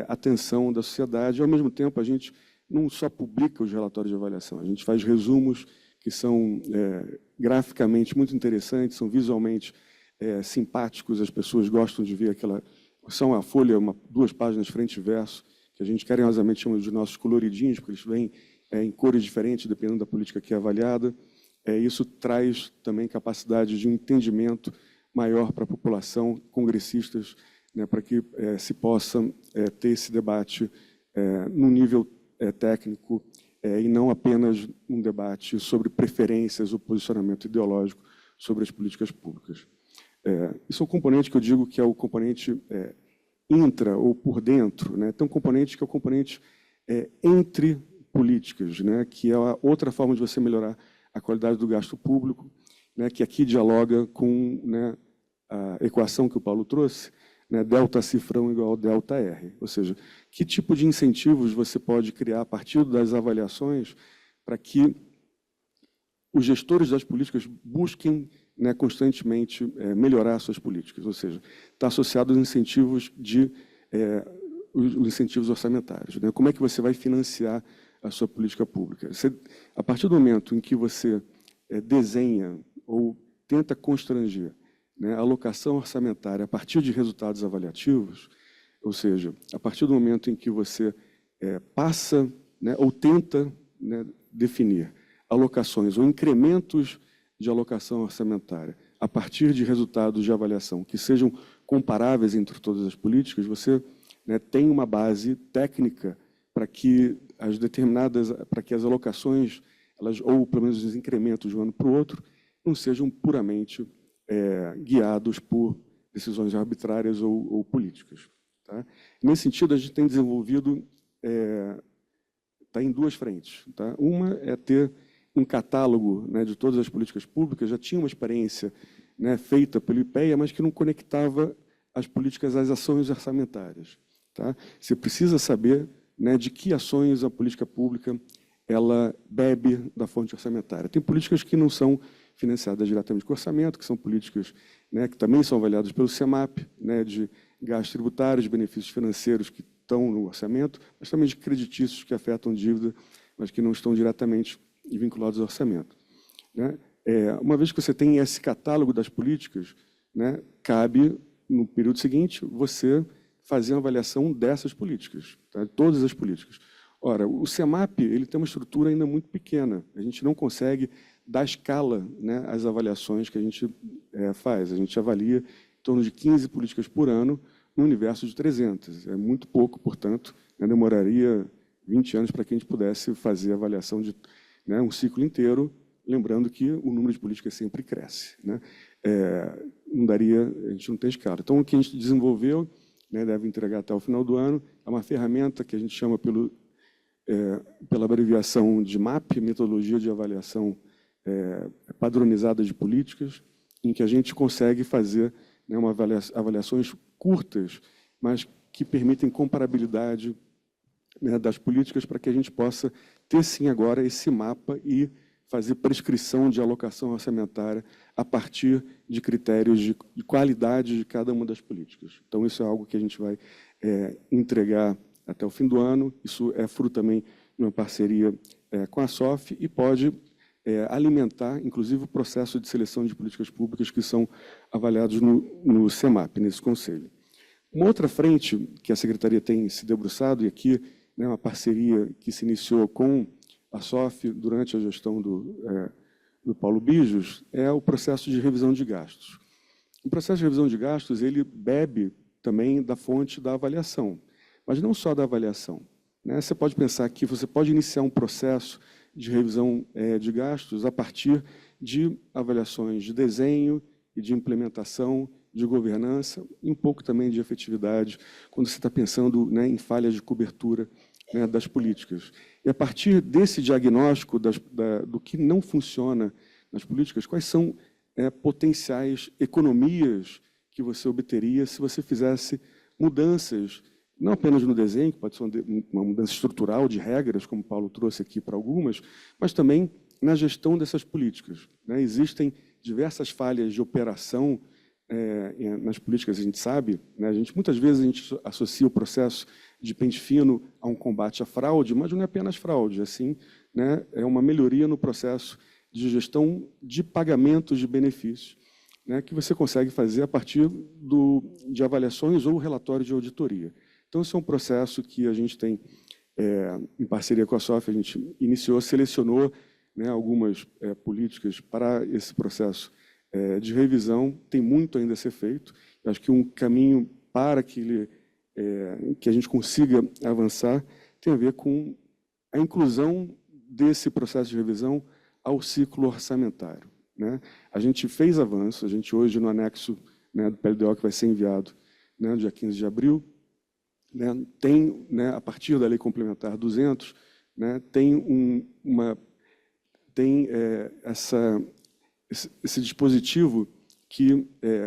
atenção da sociedade. Ao mesmo tempo, a gente não só publica os relatórios de avaliação, a gente faz resumos que são graficamente muito interessantes, são visualmente simpáticos, as pessoas gostam de ver aquela... São a folha, 2 páginas frente e verso, que a gente carinhosamente chama de nossos coloridinhos, porque eles vêm em cores diferentes, dependendo da política que é avaliada. Isso traz também capacidade de um entendimento maior para a população, congressistas, né, para que se possa ter esse debate num nível técnico e não apenas um debate sobre preferências ou posicionamento ideológico sobre as políticas públicas. Isso é um componente que eu digo que é o componente intra ou por dentro, né? Tem um componente que é o componente entre políticas, né? Que é a outra forma de você melhorar a qualidade do gasto público, né? Que aqui dialoga com, né, a equação que o Paulo trouxe, né? Delta cifrão igual delta R. Ou seja, que tipo de incentivos você pode criar a partir das avaliações para que os gestores das políticas busquem, né, constantemente melhorar suas políticas, ou seja, está associado aos incentivos os incentivos orçamentários, né? Como é que você vai financiar a sua política pública? A partir do momento em que você desenha ou tenta constranger, né, a alocação orçamentária a partir de resultados avaliativos, ou seja, a partir do momento em que você passa, né, ou tenta, né, definir alocações ou incrementos de alocação orçamentária a partir de resultados de avaliação que sejam comparáveis entre todas as políticas, você, né, tem uma base técnica para que as alocações, ou pelo menos os incrementos de um ano para o outro, não sejam puramente guiados por decisões arbitrárias ou políticas. Tá? Nesse sentido, a gente tem desenvolvido, está em 2 frentes. Tá? Uma é ter um catálogo, né, de todas as políticas públicas. Já tinha uma experiência, né, feita pelo IPEA, mas que não conectava as políticas às ações orçamentárias. Tá? Você precisa saber, né, de que ações a política pública ela bebe da fonte orçamentária. Tem políticas que não são financiadas diretamente com orçamento, que são políticas, né, que também são avaliadas pelo CEMAP, né, de gastos tributários, de benefícios financeiros que estão no orçamento, mas também de creditícios que afetam dívida, mas que não estão diretamente vinculados ao orçamento. Né? Uma vez que você tem esse catálogo das políticas, né, cabe, no período seguinte, você fazer uma avaliação dessas políticas, tá? Todas as políticas. Ora, o CEMAP ele tem uma estrutura ainda muito pequena. A gente não consegue dar escala, né, às avaliações que a gente faz. A gente avalia em torno de 15 políticas por ano no universo de 300. É muito pouco, portanto, né, demoraria 20 anos para que a gente pudesse fazer a avaliação de, né, um ciclo inteiro, lembrando que o número de políticas sempre cresce. Né? Não daria, a gente não tem escala. Então, o que a gente desenvolveu, né, deve entregar até o final do ano, é uma ferramenta que a gente chama pela abreviação de MAP, Metodologia de Avaliação Padronizada de Políticas, em que a gente consegue fazer, né, avaliações curtas, mas que permitem comparabilidade, né, das políticas para que a gente possa ter, sim, agora esse mapa e fazer prescrição de alocação orçamentária a partir de critérios de qualidade de cada uma das políticas. Então, isso é algo que a gente vai entregar até o fim do ano. Isso é fruto também de uma parceria com a SOF e pode alimentar, inclusive, o processo de seleção de políticas públicas que são avaliados no CEMAP, nesse conselho. Uma outra frente que a Secretaria tem se debruçado, e aqui, né, uma parceria que se iniciou com a SOF durante a gestão do Paulo Bijos, é o processo de revisão de gastos. O processo de revisão de gastos, ele bebe também da fonte da avaliação, mas não só da avaliação, né? Você pode pensar que você pode iniciar um processo de revisão de gastos a partir de avaliações de desenho e de implementação, de governança, e um pouco também de efetividade, quando você está pensando, né, em falhas de cobertura, né, das políticas. E a partir desse diagnóstico do que não funciona nas políticas, quais são potenciais economias que você obteria se você fizesse mudanças, não apenas no desenho, que pode ser uma mudança estrutural de regras, como o Paulo trouxe aqui para algumas, mas também na gestão dessas políticas, né? Existem diversas falhas de operação nas políticas, a gente sabe, né? Muitas vezes a gente associa o processo de pente fino a um combate à fraude, mas não é apenas fraude, assim, né? É uma melhoria no processo de gestão de pagamentos de benefícios, né, que você consegue fazer a partir de avaliações ou relatório de auditoria. Então, esse é um processo que a gente tem, em parceria com a SOF, a gente iniciou, selecionou, né, algumas políticas para esse processo de revisão. Tem muito ainda a ser feito. Eu acho que um caminho para que a gente consiga avançar tem a ver com a inclusão desse processo de revisão ao ciclo orçamentário, né? A gente fez avanço, a gente hoje no anexo, né, do PLDO que vai ser enviado, né, no dia 15 de abril, né, tem, né, a partir da Lei Complementar 200, né, tem esse dispositivo que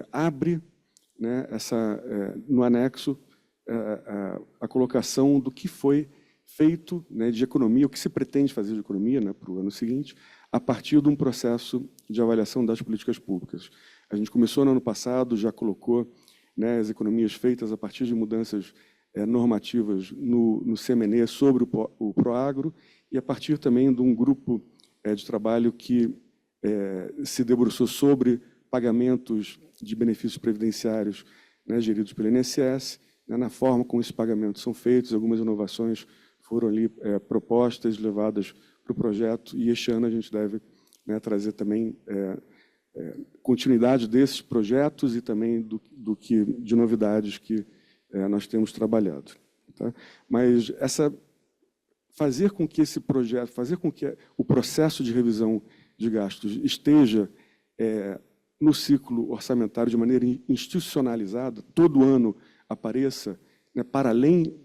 abre, né, no anexo a colocação do que foi feito, né, de economia, o que se pretende fazer de economia, né, para o ano seguinte, a partir de um processo de avaliação das políticas públicas. A gente começou no ano passado, já colocou, né, as economias feitas a partir de mudanças normativas no CMNE sobre o Proagro, e a partir também de um grupo de trabalho que se debruçou sobre pagamentos de benefícios previdenciários, né, geridos pelo INSS, né, na forma como esses pagamentos são feitos. Algumas inovações foram ali propostas, levadas para o projeto, e este ano a gente deve, né, trazer também continuidade desses projetos e também de novidades que nós temos trabalhado. Tá? Mas fazer com que esse projeto, fazer com que o processo de revisão de gastos esteja no ciclo orçamentário de maneira institucionalizada, todo ano apareça, né, para além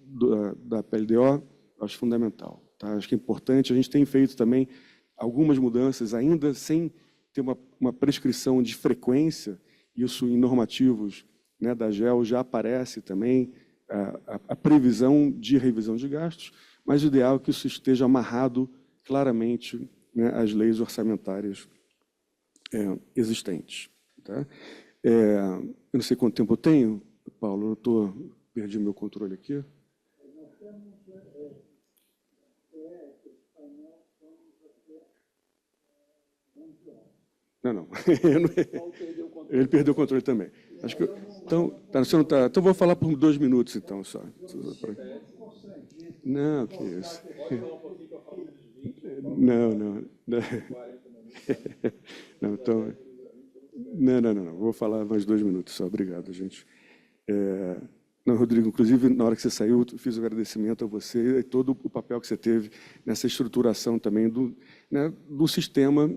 da PLDO, acho fundamental. Tá? Acho que é importante. A gente tem feito também algumas mudanças, ainda sem ter uma prescrição de frequência. Isso em normativos, né, da AGEL já aparece também a previsão de revisão de gastos, mas o ideal é que isso esteja amarrado claramente, né, às leis orçamentárias existentes. Tá? Eu não sei quanto tempo eu tenho, Paulo, perdi meu controle aqui. Não. Ele perdeu o controle também. Acho que então vou falar por 2 minutos, então, só. Não, que isso. Não. Não, então, não. Vou falar mais 2 minutos só. Obrigado, gente. Não, Rodrigo, inclusive, na hora que você saiu, eu fiz o agradecimento a você e todo o papel que você teve nessa estruturação também do sistema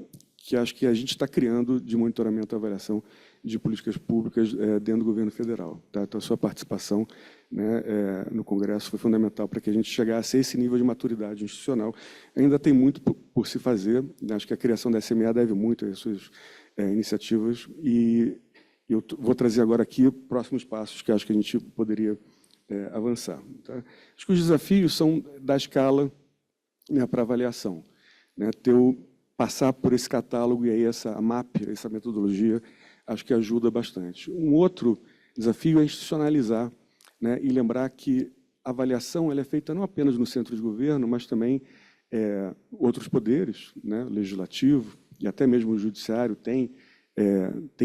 que acho que a gente está criando de monitoramento e avaliação de políticas públicas dentro do governo federal. Tá? Então, a sua participação, né, no Congresso foi fundamental para que a gente chegasse a esse nível de maturidade institucional. Ainda tem muito por se fazer, né? Acho que a criação da SMA deve muito às suas iniciativas, e eu vou trazer agora aqui próximos passos que acho que a gente poderia avançar. Tá? Acho que os desafios são da escala, né, para avaliação. Né, passar por esse catálogo e aí a MAP, essa metodologia, acho que ajuda bastante. Um outro desafio é institucionalizar, né, e lembrar que a avaliação ela é feita não apenas no centro de governo, mas também outros poderes, né, legislativo e até mesmo o judiciário tem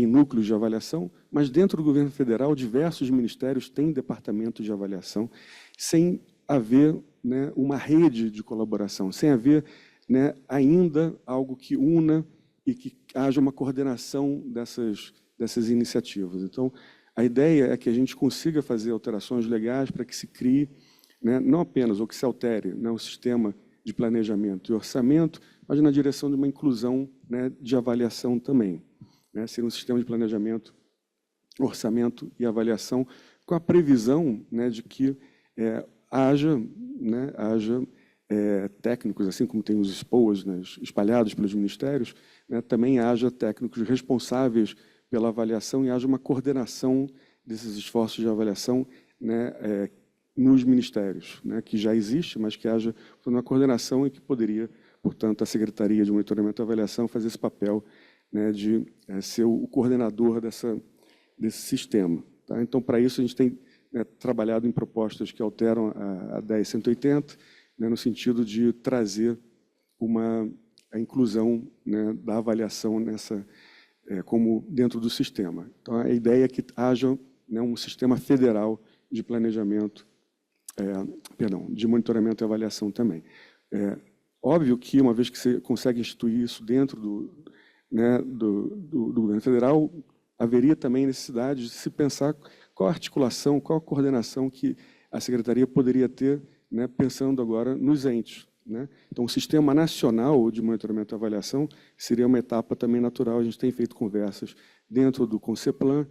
núcleos de avaliação, mas dentro do governo federal, diversos ministérios têm departamentos de avaliação, sem haver, né, uma rede de colaboração, sem haver, né, ainda algo que una e que haja uma coordenação dessas iniciativas. Então, a ideia é que a gente consiga fazer alterações legais para que se crie, né, não apenas, ou que se altere, né, o sistema de planejamento e orçamento, mas na direção de uma inclusão, né, de avaliação também. Né, ser um sistema de planejamento, orçamento e avaliação com a previsão, né, de que haja técnicos, assim como tem os SPOAs, né, espalhados pelos ministérios, né, também haja técnicos responsáveis pela avaliação e haja uma coordenação desses esforços de avaliação, né, nos ministérios, né, que já existe, mas que haja uma coordenação e que poderia, portanto, a Secretaria de Monitoramento e Avaliação fazer esse papel, né, de ser o coordenador desse sistema. Tá? Então, para isso, a gente tem, né, trabalhado em propostas que alteram a 10.180, né, no sentido de trazer a inclusão, né, da avaliação como dentro do sistema. Então, a ideia é que haja, né, um sistema federal de planejamento, de monitoramento e avaliação também. Óbvio que, uma vez que você consegue instituir isso dentro do governo federal, haveria também necessidade de se pensar qual a articulação, qual a coordenação que a Secretaria poderia ter, né, pensando agora nos entes. Né? Então, o Sistema Nacional de Monitoramento e Avaliação seria uma etapa também natural. A gente tem feito conversas dentro do Conceplan,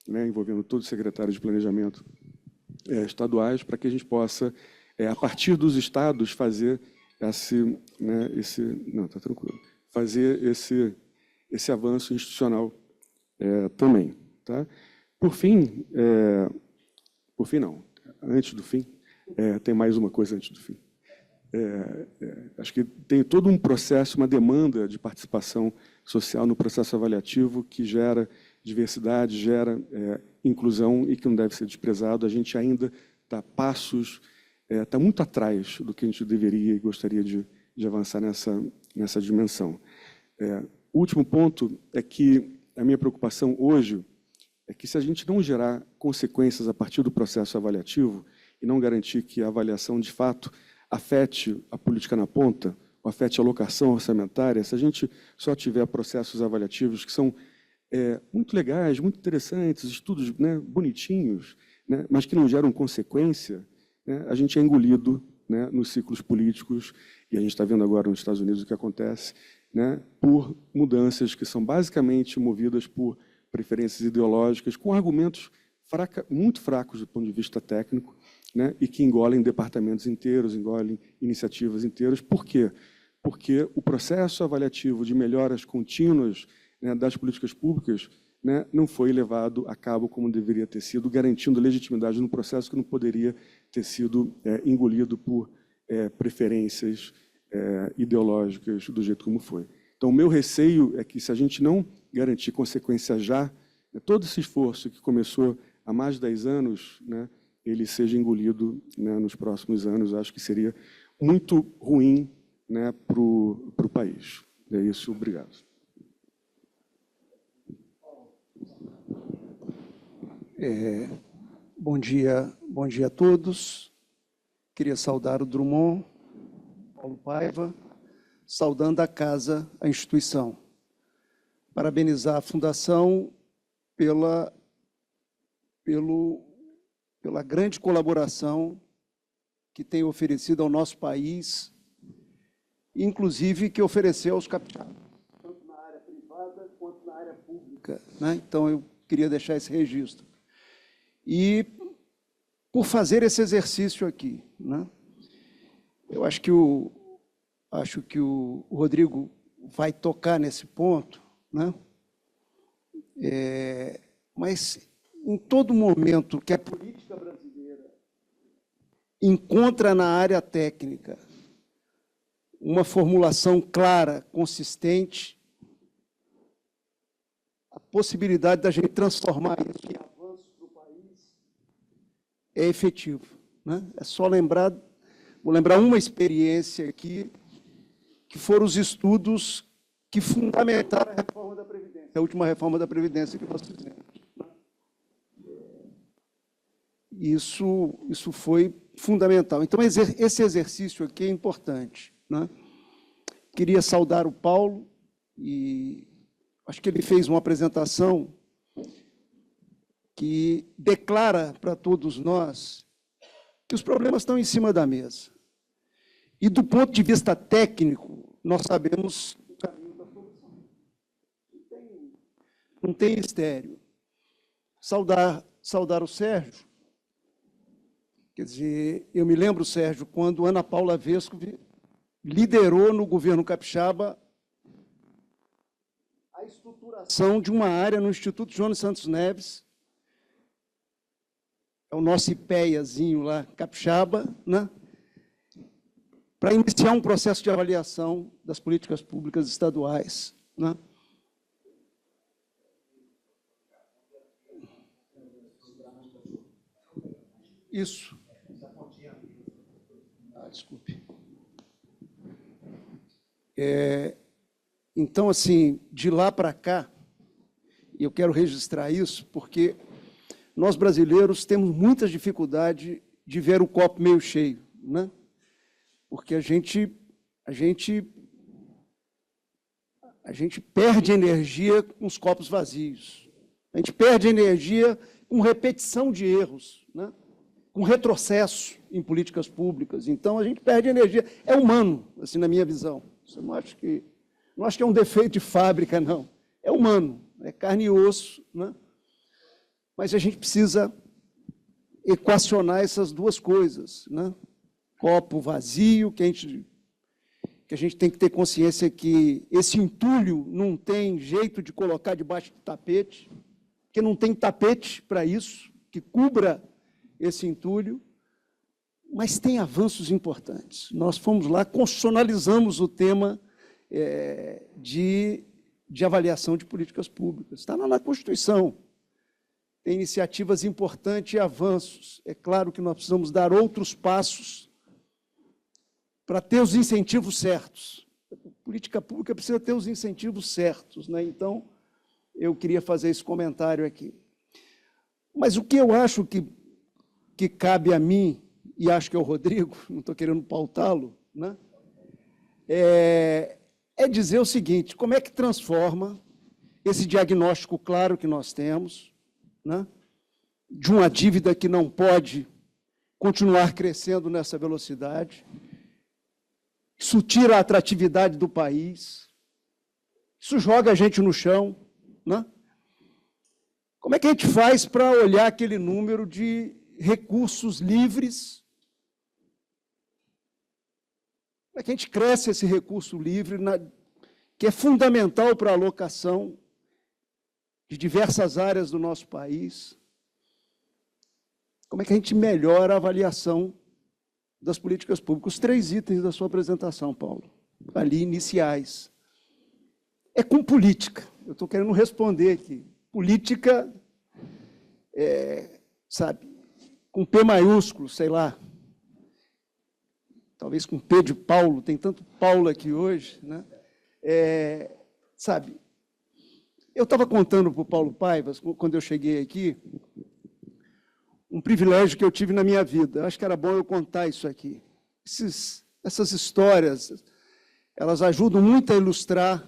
né, envolvendo todos os secretários de planejamento estaduais, para que a gente possa, a partir dos estados, fazer fazer esse avanço institucional também. Tá? Por fim, não, antes do fim, tem mais uma coisa antes do fim. Acho que tem todo um processo, uma demanda de participação social no processo avaliativo que gera diversidade, gera inclusão e que não deve ser desprezado. A gente ainda está muito atrás do que a gente deveria e gostaria de avançar nessa dimensão. O último ponto é que a minha preocupação hoje é que, se a gente não gerar consequências a partir do processo avaliativo e não garantir que a avaliação, de fato, afete a política na ponta, ou afete a alocação orçamentária, se a gente só tiver processos avaliativos que são muito legais, muito interessantes, estudos, né, bonitinhos, né, mas que não geram consequência, né, a gente é engolido, né, nos ciclos políticos, e a gente está vendo agora nos Estados Unidos o que acontece, né, por mudanças que são basicamente movidas por preferências ideológicas, com argumentos muito fracos do ponto de vista técnico, né, e que engolem departamentos inteiros, engolem iniciativas inteiras. Por quê? Porque o processo avaliativo de melhoras contínuas, né, das políticas públicas, né, não foi levado a cabo como deveria ter sido, garantindo legitimidade no processo que não poderia ter sido engolido por preferências ideológicas do jeito como foi. Então, o meu receio é que, se a gente não garantir consequência já, todo esse esforço que começou há mais de 10 anos, né, ele seja engolido, né, nos próximos anos. Acho que seria muito ruim, né, para o país. É isso, obrigado. Bom dia a todos. Queria saudar o Drummond, Paulo Paiva, saudando a casa, a instituição. Parabenizar a Fundação pela grande colaboração que tem oferecido ao nosso país, inclusive que ofereceu aos capixabas, tanto na área privada quanto na área pública. Né? Então, eu queria deixar esse registro. E, por fazer esse exercício aqui, né? Eu acho que o Rodrigo vai tocar nesse ponto, né? mas em todo momento que a política brasileira encontra na área técnica uma formulação clara, consistente, a possibilidade da gente transformar isso em avanço para o país é efetivo, né? É só lembrar, vou lembrar uma experiência aqui, que foram os estudos que fundamentaram a reforma da Previdência, a última reforma da Previdência que nós fizemos. Isso foi fundamental. Então, esse exercício aqui é importante, né? Queria saudar o Paulo, e acho que ele fez uma apresentação que declara para todos nós que os problemas estão em cima da mesa. E, do ponto de vista técnico, nós sabemos o caminho da solução. Não tem mistério. Saudar o Sérgio. Quer dizer, eu me lembro, Sérgio, quando Ana Paula Vesco liderou no governo capixaba a estruturação de uma área no Instituto Jones Santos Neves, é o nosso IPEAzinho lá, capixaba, né? Para iniciar um processo de avaliação das políticas públicas estaduais, né? Isso. Desculpe. Então, assim, de lá para cá, e eu quero registrar isso, porque nós brasileiros temos muita dificuldade de ver o copo meio cheio, né? Porque a gente perde energia com os copos vazios. A gente perde energia com repetição de erros, né? Com retrocesso em políticas públicas. Então, a gente perde energia. É humano, assim, na minha visão. Eu não acho que é um defeito de fábrica, não. É humano, é carne e osso, né? Mas a gente precisa equacionar essas duas coisas, né? Copo vazio, que a gente tem que ter consciência que esse entulho não tem jeito de colocar debaixo do tapete, que não tem tapete para isso, que cubra esse entulho, mas tem avanços importantes. Nós fomos lá, constitucionalizamos o tema de avaliação de políticas públicas. Está lá na Constituição. Tem iniciativas importantes e avanços. É claro que nós precisamos dar outros passos para ter os incentivos certos. A política pública precisa ter os incentivos certos, né? Então, eu queria fazer esse comentário aqui. Mas o que eu acho que cabe a mim, e acho que é o Rodrigo, não estou querendo pautá-lo, né? É dizer o seguinte: como é que transforma esse diagnóstico claro que nós temos, né, de uma dívida que não pode continuar crescendo nessa velocidade, isso tira a atratividade do país, isso joga a gente no chão, né? Como é que a gente faz para olhar aquele número de recursos livres? Como é que a gente cresce esse recurso livre, que é fundamental para a alocação de diversas áreas do nosso país? Como é que a gente melhora a avaliação das políticas públicas? Os 3 itens da sua apresentação, Paulo, ali iniciais. É com política. Eu estou querendo responder aqui. Política, sabe, com P maiúsculo, sei lá, talvez com P de Paulo, tem tanto Paulo aqui hoje, né? Sabe, eu estava contando para o Paulo Paivas, quando eu cheguei aqui, um privilégio que eu tive na minha vida. Acho que era bom eu contar isso aqui. Essas histórias, elas ajudam muito a ilustrar,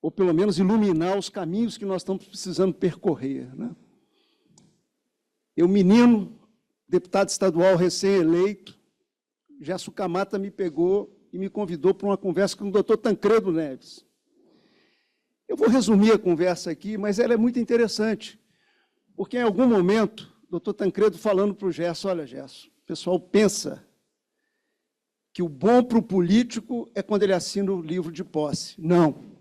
ou pelo menos iluminar os caminhos que nós estamos precisando percorrer, né? Eu, menino, deputado estadual recém-eleito, Gerson Camata me pegou e me convidou para uma conversa com o doutor Tancredo Neves. Eu vou resumir a conversa aqui, mas ela é muito interessante, porque em algum momento, o doutor Tancredo falando para o Gerson: olha, Gerson, o pessoal pensa que o bom para o político é quando ele assina o livro de posse. Não.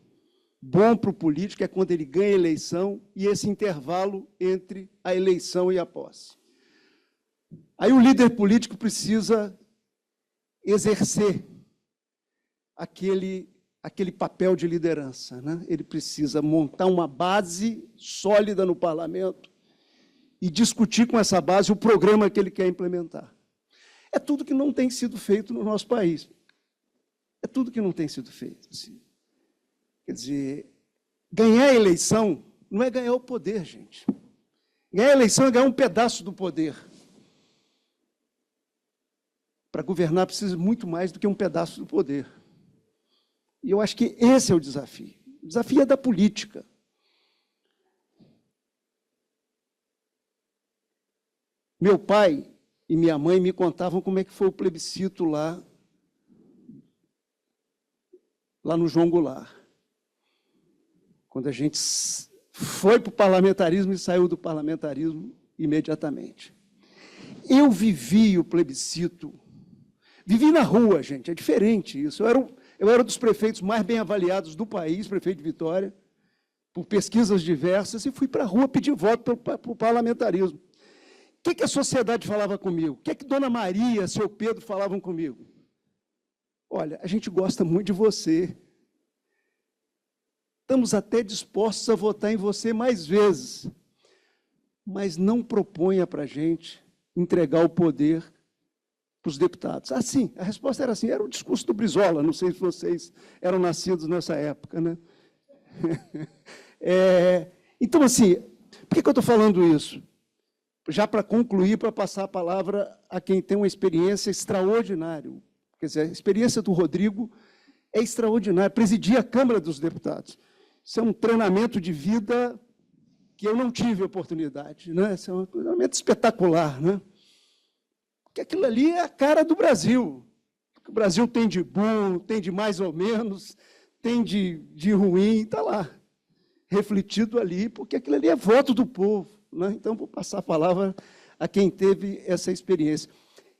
bom para o político é quando ele ganha a eleição e esse intervalo entre a eleição e a posse. Aí o líder político precisa exercer aquele papel de liderança, né? Ele precisa montar uma base sólida no parlamento e discutir com essa base o programa que ele quer implementar. É tudo que não tem sido feito no nosso país. É tudo que não tem sido feito. Assim. Quer dizer, ganhar a eleição não é ganhar o poder, gente. Ganhar a eleição é ganhar um pedaço do poder. Para governar precisa muito mais do que um pedaço do poder. E eu acho que esse é o desafio. O desafio é da política. Meu pai e minha mãe me contavam como é que foi o plebiscito lá no João Goulart. Quando a gente foi para o parlamentarismo e saiu do parlamentarismo imediatamente. Eu vivi o plebiscito, vivi na rua, gente, é diferente isso. Eu era um dos prefeitos mais bem avaliados do país, prefeito de Vitória, por pesquisas diversas, e fui para a rua pedir voto para o parlamentarismo. O que a sociedade falava comigo? O que Dona Maria, seu Pedro falavam comigo? Olha, a gente gosta muito de você. Estamos até dispostos a votar em você mais vezes, mas não proponha para a gente entregar o poder para os deputados. Assim, a resposta era assim, era o discurso do Brizola, não sei se vocês eram nascidos nessa época, né? Então, assim, por que eu estou falando isso? Já para concluir, para passar a palavra a quem tem uma experiência extraordinária. Quer dizer, a experiência do Rodrigo é extraordinária, presidir a Câmara dos Deputados. Isso é um treinamento de vida que eu não tive oportunidade, né? Isso é um treinamento espetacular, né? Porque aquilo ali é a cara do Brasil. O Brasil tem de bom, tem de mais ou menos, tem de ruim, está lá, refletido ali, porque aquilo ali é voto do povo, né? Então, vou passar a palavra a quem teve essa experiência.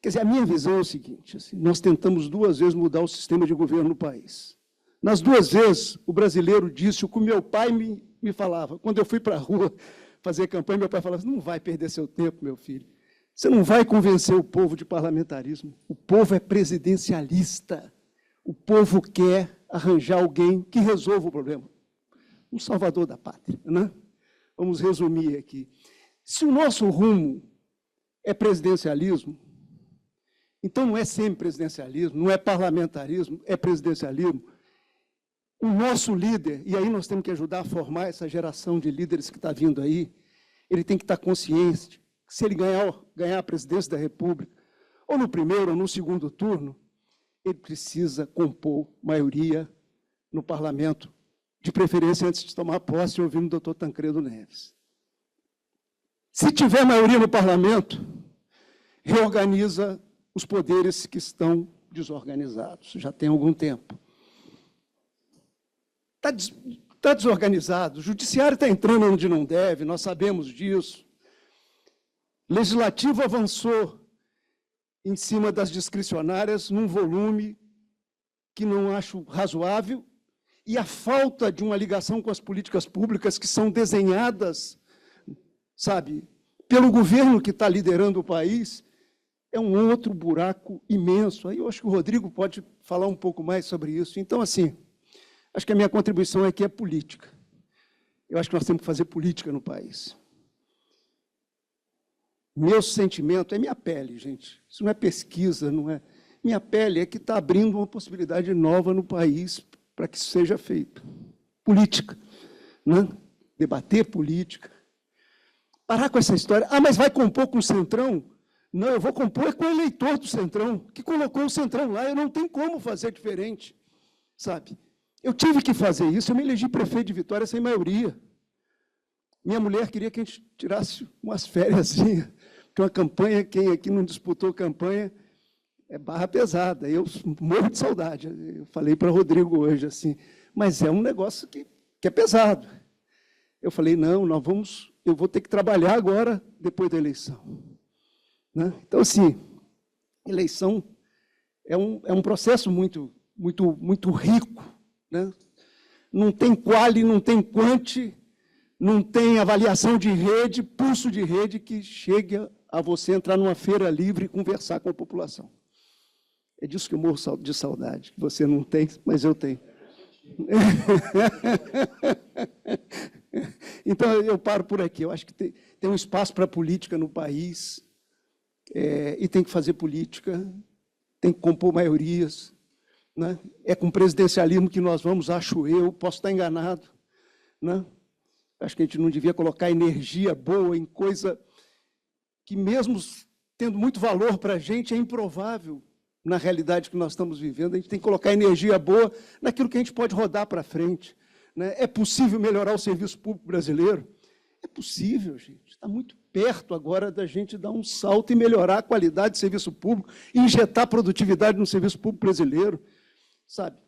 Quer dizer, a minha visão é o seguinte, assim, nós tentamos 2 vezes mudar o sistema de governo no país. Nas 2 vezes, o brasileiro disse o que o meu pai me falava. Quando eu fui para a rua fazer campanha, meu pai falava, não vai perder seu tempo, meu filho. Você não vai convencer o povo de parlamentarismo. O povo é presidencialista. O povo quer arranjar alguém que resolva o problema. Um salvador da pátria, né? Vamos resumir aqui. Se o nosso rumo é presidencialismo, então não é semipresidencialismo, não é parlamentarismo, é presidencialismo. O nosso líder, e aí nós temos que ajudar a formar essa geração de líderes que está vindo aí, ele tem que estar consciente que se ele ganhar a presidência da República, ou no primeiro ou no segundo turno, ele precisa compor maioria no parlamento, de preferência antes de tomar posse, ouvindo o doutor Tancredo Neves. Se tiver maioria no parlamento, reorganiza os poderes que estão desorganizados, já tem algum tempo. Está desorganizado, o judiciário está entrando onde não deve, nós sabemos disso. O legislativo avançou em cima das discricionárias num volume que não acho razoável, e a falta de uma ligação com as políticas públicas que são desenhadas, sabe, pelo governo que está liderando o país, é um outro buraco imenso. Aí eu acho que o Rodrigo pode falar um pouco mais sobre isso. Então, assim, acho que a minha contribuição aqui é política. Eu acho que nós temos que fazer política no país. Meu sentimento é minha pele, gente. Isso não é pesquisa, não é... Minha pele é que está abrindo uma possibilidade nova no país para que isso seja feito. Política, né? Debater política. Parar com essa história. Ah, mas vai compor com o Centrão? Não, eu vou compor com o eleitor do Centrão, que colocou o Centrão lá. Eu não tenho como fazer diferente, sabe? Eu tive que fazer isso. Eu me elegi prefeito de Vitória sem maioria. Minha mulher queria que a gente tirasse umas férias, porque uma campanha, quem aqui não disputou campanha, é barra pesada. Eu morro de saudade. Eu falei para o Rodrigo hoje, assim, mas é um negócio que é pesado. Eu falei, não, eu vou ter que trabalhar agora, depois da eleição. Né? Então, assim, eleição é um processo muito rico, né? não tem quali, não tem quanti, não tem avaliação de rede, pulso de rede que chegue a você entrar numa feira livre e conversar com a população. É disso que eu morro de saudade. Você não tem, mas eu tenho. Então, eu paro por aqui. Eu acho que tem um espaço para política no país, e tem que fazer política, tem que compor maiorias. Né? É com presidencialismo que nós vamos, acho eu, posso estar enganado. Né? Acho que a gente não devia colocar energia boa em coisa que, mesmo tendo muito valor para a gente, é improvável na realidade que nós estamos vivendo. A gente tem que colocar energia boa naquilo que a gente pode rodar para frente. Né? É possível melhorar o serviço público brasileiro? É possível, gente. Está muito perto agora da gente dar um salto e melhorar a qualidade do serviço público, e injetar produtividade no serviço público brasileiro. Sabe?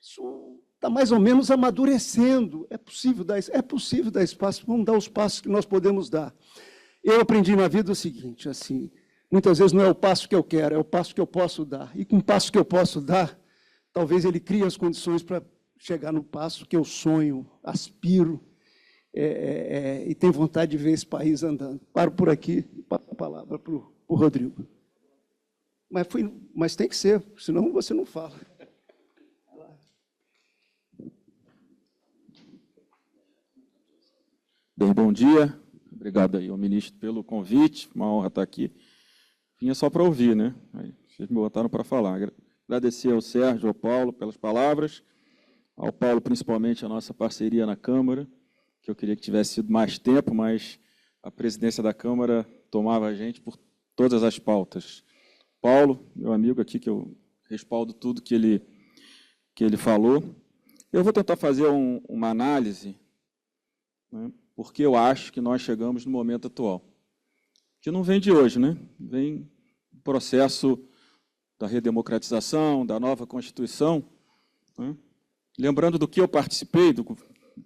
Isso está mais ou menos amadurecendo. É possível dar espaço, vamos dar os passos que nós podemos dar. Eu aprendi na vida o seguinte, assim, muitas vezes não é o passo que eu quero, é o passo que eu posso dar. E com o passo que eu posso dar, talvez ele crie as condições para chegar no passo que eu sonho, aspiro, e tenho vontade de ver esse país andando. Paro por aqui e passo a palavra para o Rodrigo. Mas tem que ser, senão você não fala. Bem, bom dia. Obrigado aí ao ministro pelo convite. Uma honra estar aqui. Vinha só para ouvir, né? Aí, vocês me botaram para falar. Agradecer ao Sérgio, ao Paulo pelas palavras, ao Paulo principalmente a nossa parceria na Câmara, que eu queria que tivesse sido mais tempo, mas a presidência da Câmara tomava a gente por todas as pautas. Paulo, meu amigo aqui, que eu respaldo tudo que ele falou. Eu vou tentar fazer uma análise, né, porque eu acho que nós chegamos no momento atual, que não vem de hoje, né? Vem do processo da redemocratização, da nova Constituição. Né? Lembrando do que eu participei, do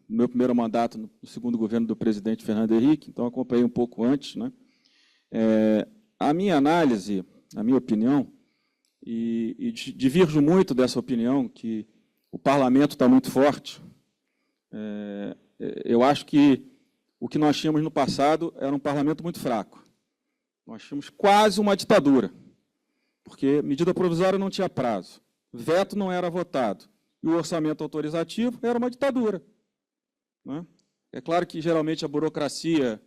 meu primeiro mandato no segundo governo do presidente Fernando Henrique, então acompanhei um pouco antes. Né? A minha análise, a minha opinião, e divirjo muito dessa opinião, que o parlamento está muito forte. Eu acho que o que nós tínhamos no passado era um parlamento muito fraco. Nós tínhamos quase uma ditadura, porque medida provisória não tinha prazo, veto não era votado, e o orçamento autorizativo era uma ditadura. Né? É claro que, geralmente, a burocracia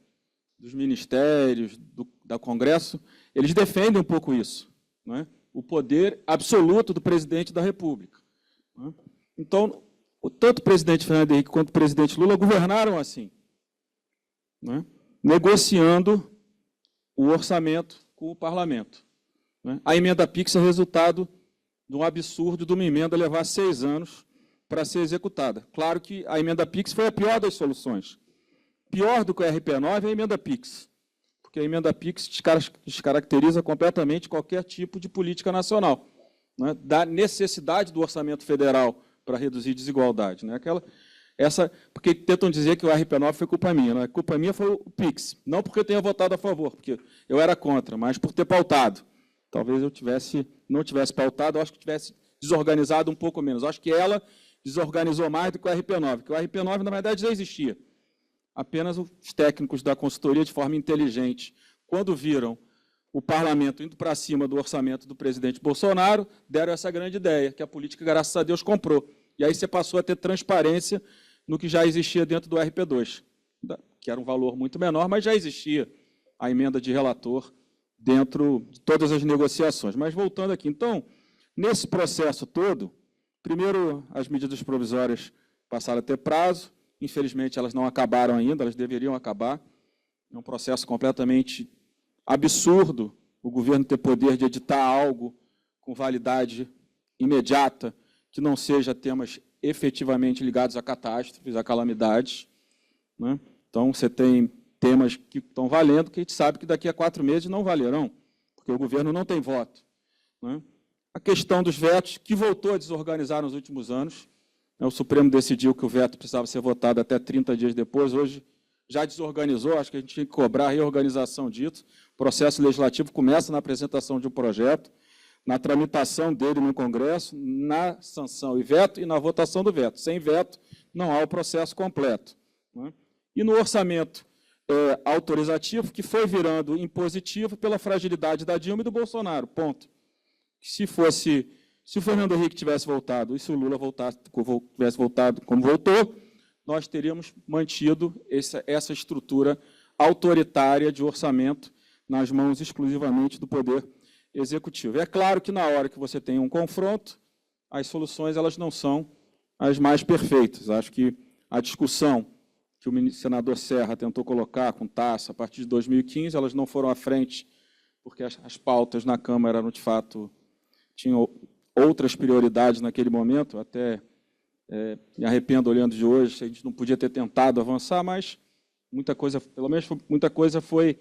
dos ministérios, do Congresso, eles defendem um pouco isso, né? O poder absoluto do presidente da República. Né? Então, tanto o presidente Fernando Henrique quanto o presidente Lula governaram assim, né? Negociando o orçamento com o parlamento. Né? A emenda PIX é resultado de um absurdo de uma emenda levar 6 anos para ser executada. Claro que a emenda PIX foi a pior das soluções. Pior do que o RP9 é a emenda PIX, porque a emenda PIX descaracteriza completamente qualquer tipo de política nacional, né? Da necessidade do orçamento federal para reduzir desigualdade. Né? Porque tentam dizer que o RP9 foi culpa minha. Não é? Culpa minha foi o PIX. Não porque eu tenha votado a favor, porque eu era contra, mas por ter pautado. Talvez eu não tivesse pautado, eu acho que tivesse desorganizado um pouco menos. Eu acho que ela desorganizou mais do que o RP9, porque o RP9, na verdade, já existia. Apenas os técnicos da consultoria, de forma inteligente, quando viram o parlamento indo para cima do orçamento do presidente Bolsonaro, deram essa grande ideia, que a política, graças a Deus, comprou. E aí você passou a ter transparência no que já existia dentro do RP2, que era um valor muito menor, mas já existia a emenda de relator dentro de todas as negociações. Mas, voltando aqui, então, nesse processo todo, primeiro, as medidas provisórias passaram a ter prazo, infelizmente, elas não acabaram ainda, elas deveriam acabar. É um processo completamente absurdo o governo ter poder de editar algo com validade imediata, que não seja temas efetivamente ligados a catástrofes, a calamidades. Né? Então, você tem temas que estão valendo, que a gente sabe que daqui a 4 meses não valerão, porque o governo não tem voto. Né? A questão dos vetos, que voltou a desorganizar nos últimos anos. O Supremo decidiu que o veto precisava ser votado até 30 dias depois, hoje já desorganizou, acho que a gente tinha que cobrar a reorganização disso. O processo legislativo começa na apresentação de um projeto, na tramitação dele no Congresso, na sanção e veto e na votação do veto. Sem veto, não há o processo completo, né? E no orçamento autorizativo, que foi virando impositivo pela fragilidade da Dilma e do Bolsonaro, ponto. Se o Fernando Henrique tivesse voltado, e se o Lula tivesse voltado como voltou, nós teríamos mantido essa estrutura autoritária de orçamento nas mãos exclusivamente do Poder Executivo. É claro que, na hora que você tem um confronto, as soluções elas não são as mais perfeitas. Acho que a discussão que o senador Serra tentou colocar com Tasso a partir de 2015, elas não foram à frente, porque as pautas na Câmara eram, de fato, tinham outras prioridades naquele momento. Até me arrependo olhando de hoje, a gente não podia ter tentado avançar, mas muita coisa, pelo menos muita coisa foi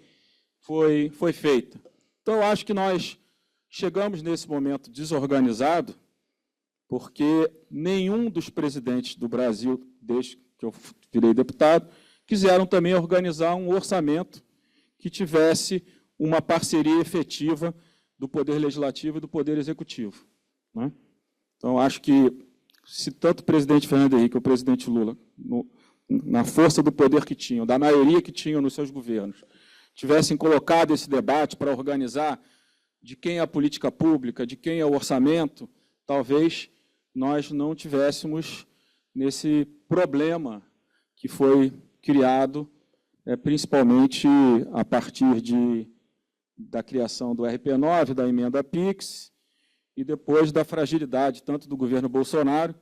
feita. Então, eu acho que nós chegamos nesse momento desorganizado, porque nenhum dos presidentes do Brasil, desde que eu virei deputado, quiseram também organizar um orçamento que tivesse uma parceria efetiva do Poder Legislativo e do Poder Executivo, né? Então, acho que, se tanto o presidente Fernando Henrique ou o presidente Lula, na força do poder que tinham, da maioria que tinham nos seus governos, tivessem colocado esse debate para organizar de quem é a política pública, de quem é o orçamento, talvez nós não tivéssemos nesse problema que foi criado, principalmente a partir da criação do RP9, da emenda PIX, e depois da fragilidade tanto do governo Bolsonaro,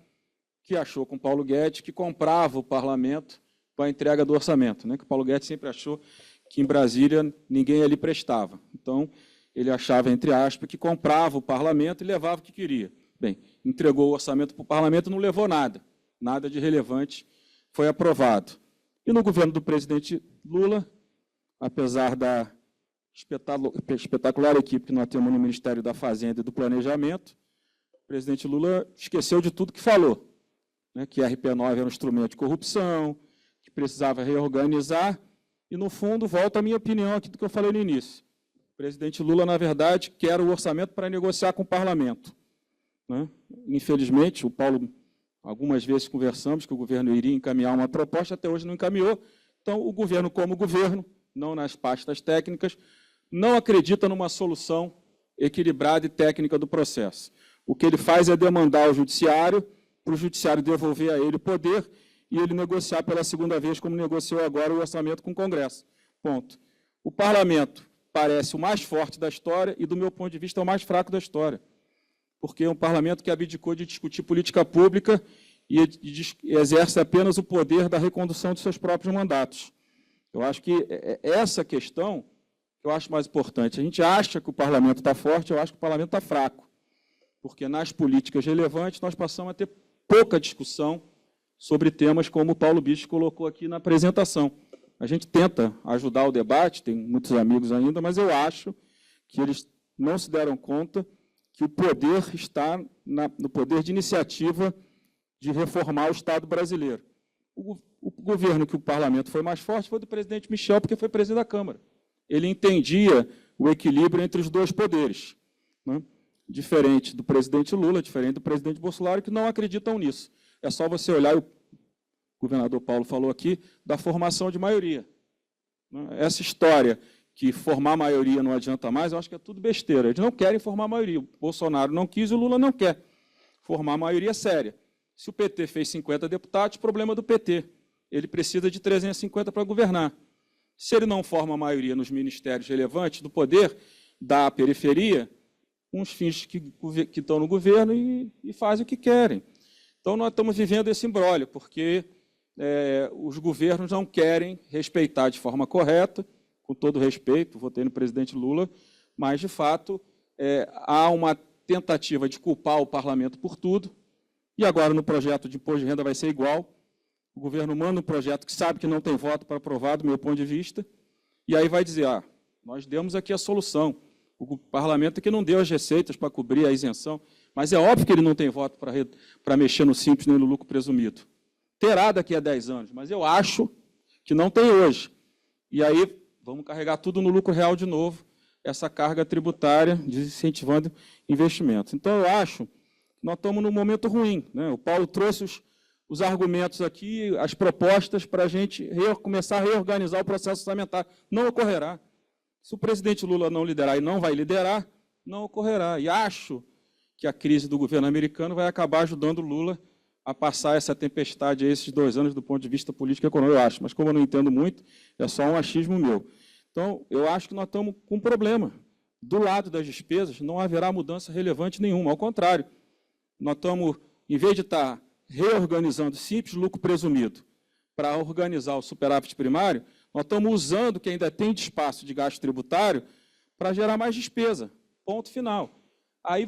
que achou com Paulo Guedes que comprava o parlamento com a entrega do orçamento, né? Que o Paulo Guedes sempre achou que em Brasília ninguém ali prestava. Então, ele achava, entre aspas, que comprava o parlamento e levava o que queria. Bem, entregou o orçamento para o parlamento e não levou nada. Nada de relevante foi aprovado. E no governo do presidente Lula, apesar da espetacular equipe que nós temos no Ministério da Fazenda e do Planejamento, o presidente Lula esqueceu de tudo que falou, né? Que a RP9 era um instrumento de corrupção, que precisava reorganizar, e, no fundo, volta a minha opinião aqui do que eu falei no início. O presidente Lula, na verdade, quer o orçamento para negociar com o parlamento, né? Infelizmente, o Paulo, algumas vezes conversamos que o governo iria encaminhar uma proposta, até hoje não encaminhou. Então, o governo, como governo, não nas pastas técnicas, não acredita numa solução equilibrada e técnica do processo. O que ele faz é demandar ao judiciário, para o judiciário devolver a ele o poder e ele negociar pela segunda vez, como negociou agora o orçamento com o Congresso. Ponto. O parlamento parece o mais forte da história e, do meu ponto de vista, é o mais fraco da história, porque é um parlamento que abdicou de discutir política pública e exerce apenas o poder da recondução de seus próprios mandatos. Eu acho que essa questão que eu acho mais importante. A gente acha que o parlamento está forte, eu acho que o parlamento está fraco, porque nas políticas relevantes nós passamos a ter pouca discussão sobre temas como o Paulo Bispo colocou aqui na apresentação. A gente tenta ajudar o debate, tem muitos amigos ainda, mas eu acho que eles não se deram conta que o poder está no poder de iniciativa de reformar o Estado brasileiro. O governo que o parlamento foi mais forte foi do presidente Michel, porque foi presidente da Câmara. Ele entendia o equilíbrio entre os dois poderes, né? Diferente do presidente Lula, diferente do presidente Bolsonaro, que não acreditam nisso. É só você olhar, o governador Paulo falou aqui, da formação de maioria. Essa história que formar maioria não adianta mais, eu acho que é tudo besteira. Eles não querem formar maioria. O Bolsonaro não quis, o Lula não quer formar maioria séria. Se o PT fez 50 deputados, problema do PT. Ele precisa de 350 para governar. Se ele não forma a maioria nos ministérios relevantes do poder, da periferia, uns fins que estão no governo e fazem o que querem. Então, nós estamos vivendo esse imbróglio, porque os governos não querem respeitar de forma correta, com todo respeito, votei no presidente Lula, mas, de fato, há uma tentativa de culpar o parlamento por tudo, e agora no projeto de imposto de renda vai ser igual. O governo manda um projeto que sabe que não tem voto para aprovar, do meu ponto de vista, e aí vai dizer, nós demos aqui a solução. O parlamento que não deu as receitas para cobrir a isenção, mas é óbvio que ele não tem voto para mexer no simples nem no lucro presumido. Terá daqui a 10 anos, mas eu acho que não tem hoje. E aí vamos carregar tudo no lucro real de novo, essa carga tributária desincentivando investimentos. Então, eu acho que nós estamos num momento ruim, né? O Paulo trouxe os argumentos aqui, as propostas para a gente começar a reorganizar o processo orçamentário. Não ocorrerá. Se o presidente Lula não liderar e não vai liderar, não ocorrerá. E acho que a crise do governo americano vai acabar ajudando Lula a passar essa tempestade, esses 2 anos, do ponto de vista político e econômico, eu acho. Mas, como eu não entendo muito, é só um achismo meu. Então, eu acho que nós estamos com um problema. Do lado das despesas, não haverá mudança relevante nenhuma. Ao contrário, nós estamos, em vez de estar reorganizando simples lucro presumido para organizar o superávit primário, nós estamos usando o que ainda tem de espaço de gasto tributário para gerar mais despesa. Ponto final. Aí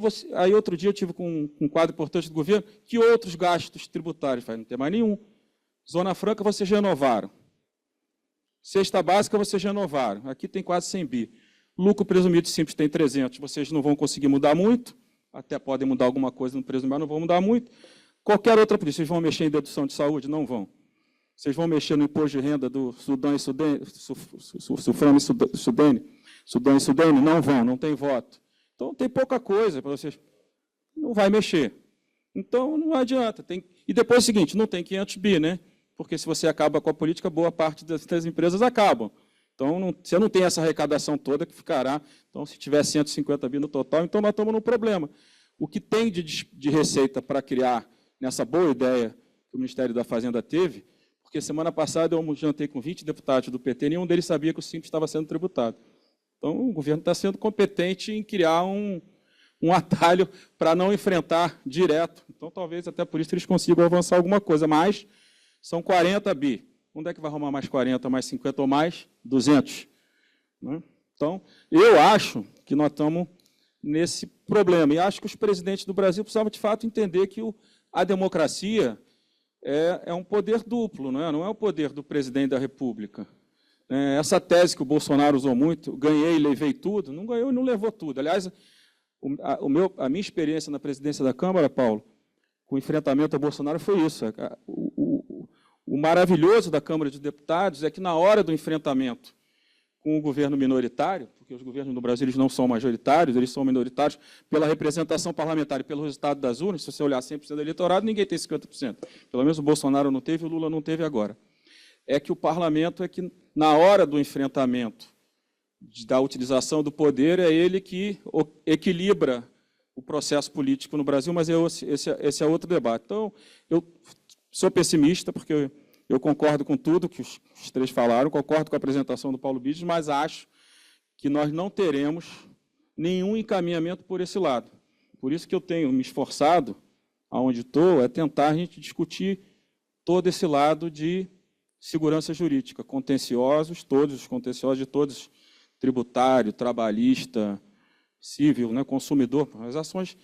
outro dia eu tive com um quadro importante do governo, que outros gastos tributários? Não tem mais nenhum. Zona Franca vocês renovaram. Cesta básica vocês renovaram. Aqui tem quase 100 bi. Lucro presumido simples tem 300. Vocês não vão conseguir mudar muito, até podem mudar alguma coisa no presumido, mas não vão mudar muito. Qualquer outra política, vocês vão mexer em dedução de saúde? Não vão. Vocês vão mexer no imposto de renda do Sudão e Sudene? Sudão e Sudene? Não vão, não tem voto. Então, tem pouca coisa para vocês. Não vai mexer. Então, não adianta. E depois é o seguinte, não tem 500 bi, né? Porque se você acaba com a política, boa parte das empresas acabam. Então, você não tem essa arrecadação toda que ficará. Então, se tiver 150 bi no total, então nós estamos no problema. O que tem de receita para criar nessa boa ideia que o Ministério da Fazenda teve, porque semana passada eu jantei com 20 deputados do PT, nenhum deles sabia que o Simples estava sendo tributado. Então, o governo está sendo competente em criar um atalho para não enfrentar direto. Então, talvez até por isso eles consigam avançar alguma coisa, mas são 40 bi. Onde é que vai arrumar mais 40, mais 50 ou mais? 200. Né? Então, eu acho que nós estamos nesse problema. E acho que os presidentes do Brasil precisavam, de fato, entender que a democracia é um poder duplo, não é o poder do presidente da República. Essa tese que o Bolsonaro usou muito, ganhei e levei tudo, não ganhou e não levou tudo. Aliás, a minha experiência na presidência da Câmara, Paulo, com o enfrentamento ao Bolsonaro foi isso. O maravilhoso da Câmara de Deputados é que, na hora do enfrentamento com o governo minoritário, porque os governos no Brasil eles não são majoritários, eles são minoritários pela representação parlamentar e pelo resultado das urnas, se você olhar 100% do eleitorado, ninguém tem 50%. Pelo menos o Bolsonaro não teve, o Lula não teve agora. É que o parlamento, na hora do enfrentamento, da utilização do poder, é ele que equilibra o processo político no Brasil, mas esse é outro debate. Então, eu sou pessimista, porque eu concordo com tudo que os três falaram, concordo com a apresentação do Paulo Bides, mas acho que nós não teremos nenhum encaminhamento por esse lado. Por isso que eu tenho me esforçado, aonde estou, é tentar a gente discutir todo esse lado de segurança jurídica, contenciosos, todos os contenciosos de todos, tributário, trabalhista, civil, né, consumidor. As ações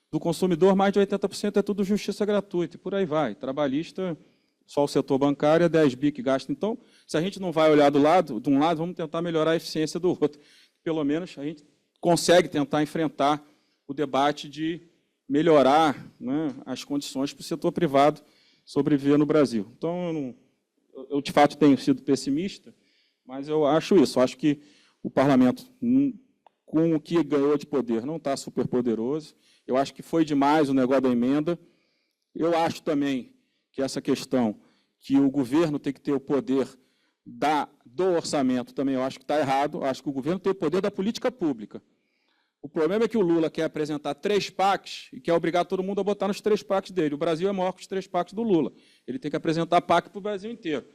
do consumidor, mais de 80% é tudo justiça gratuita, e por aí vai. Trabalhista, só o setor bancário é 10 bi que gasta. Então, se a gente não vai olhar de um lado, vamos tentar melhorar a eficiência do outro. Pelo menos a gente consegue tentar enfrentar o debate de melhorar, né, as condições para o setor privado sobreviver no Brasil. Então, eu de fato tenho sido pessimista, mas eu acho isso. Acho que o parlamento, com o que ganhou de poder, não está superpoderoso. Eu acho que foi demais o negócio da emenda. Eu acho também que essa questão que o governo tem que ter o poder do orçamento, também eu acho que está errado. Eu acho que o governo tem o poder da política pública. O problema é que o Lula quer apresentar 3 PACs e quer obrigar todo mundo a botar nos 3 PACs dele. O Brasil é maior que os 3 PACs do Lula. Ele tem que apresentar PAC para o Brasil inteiro,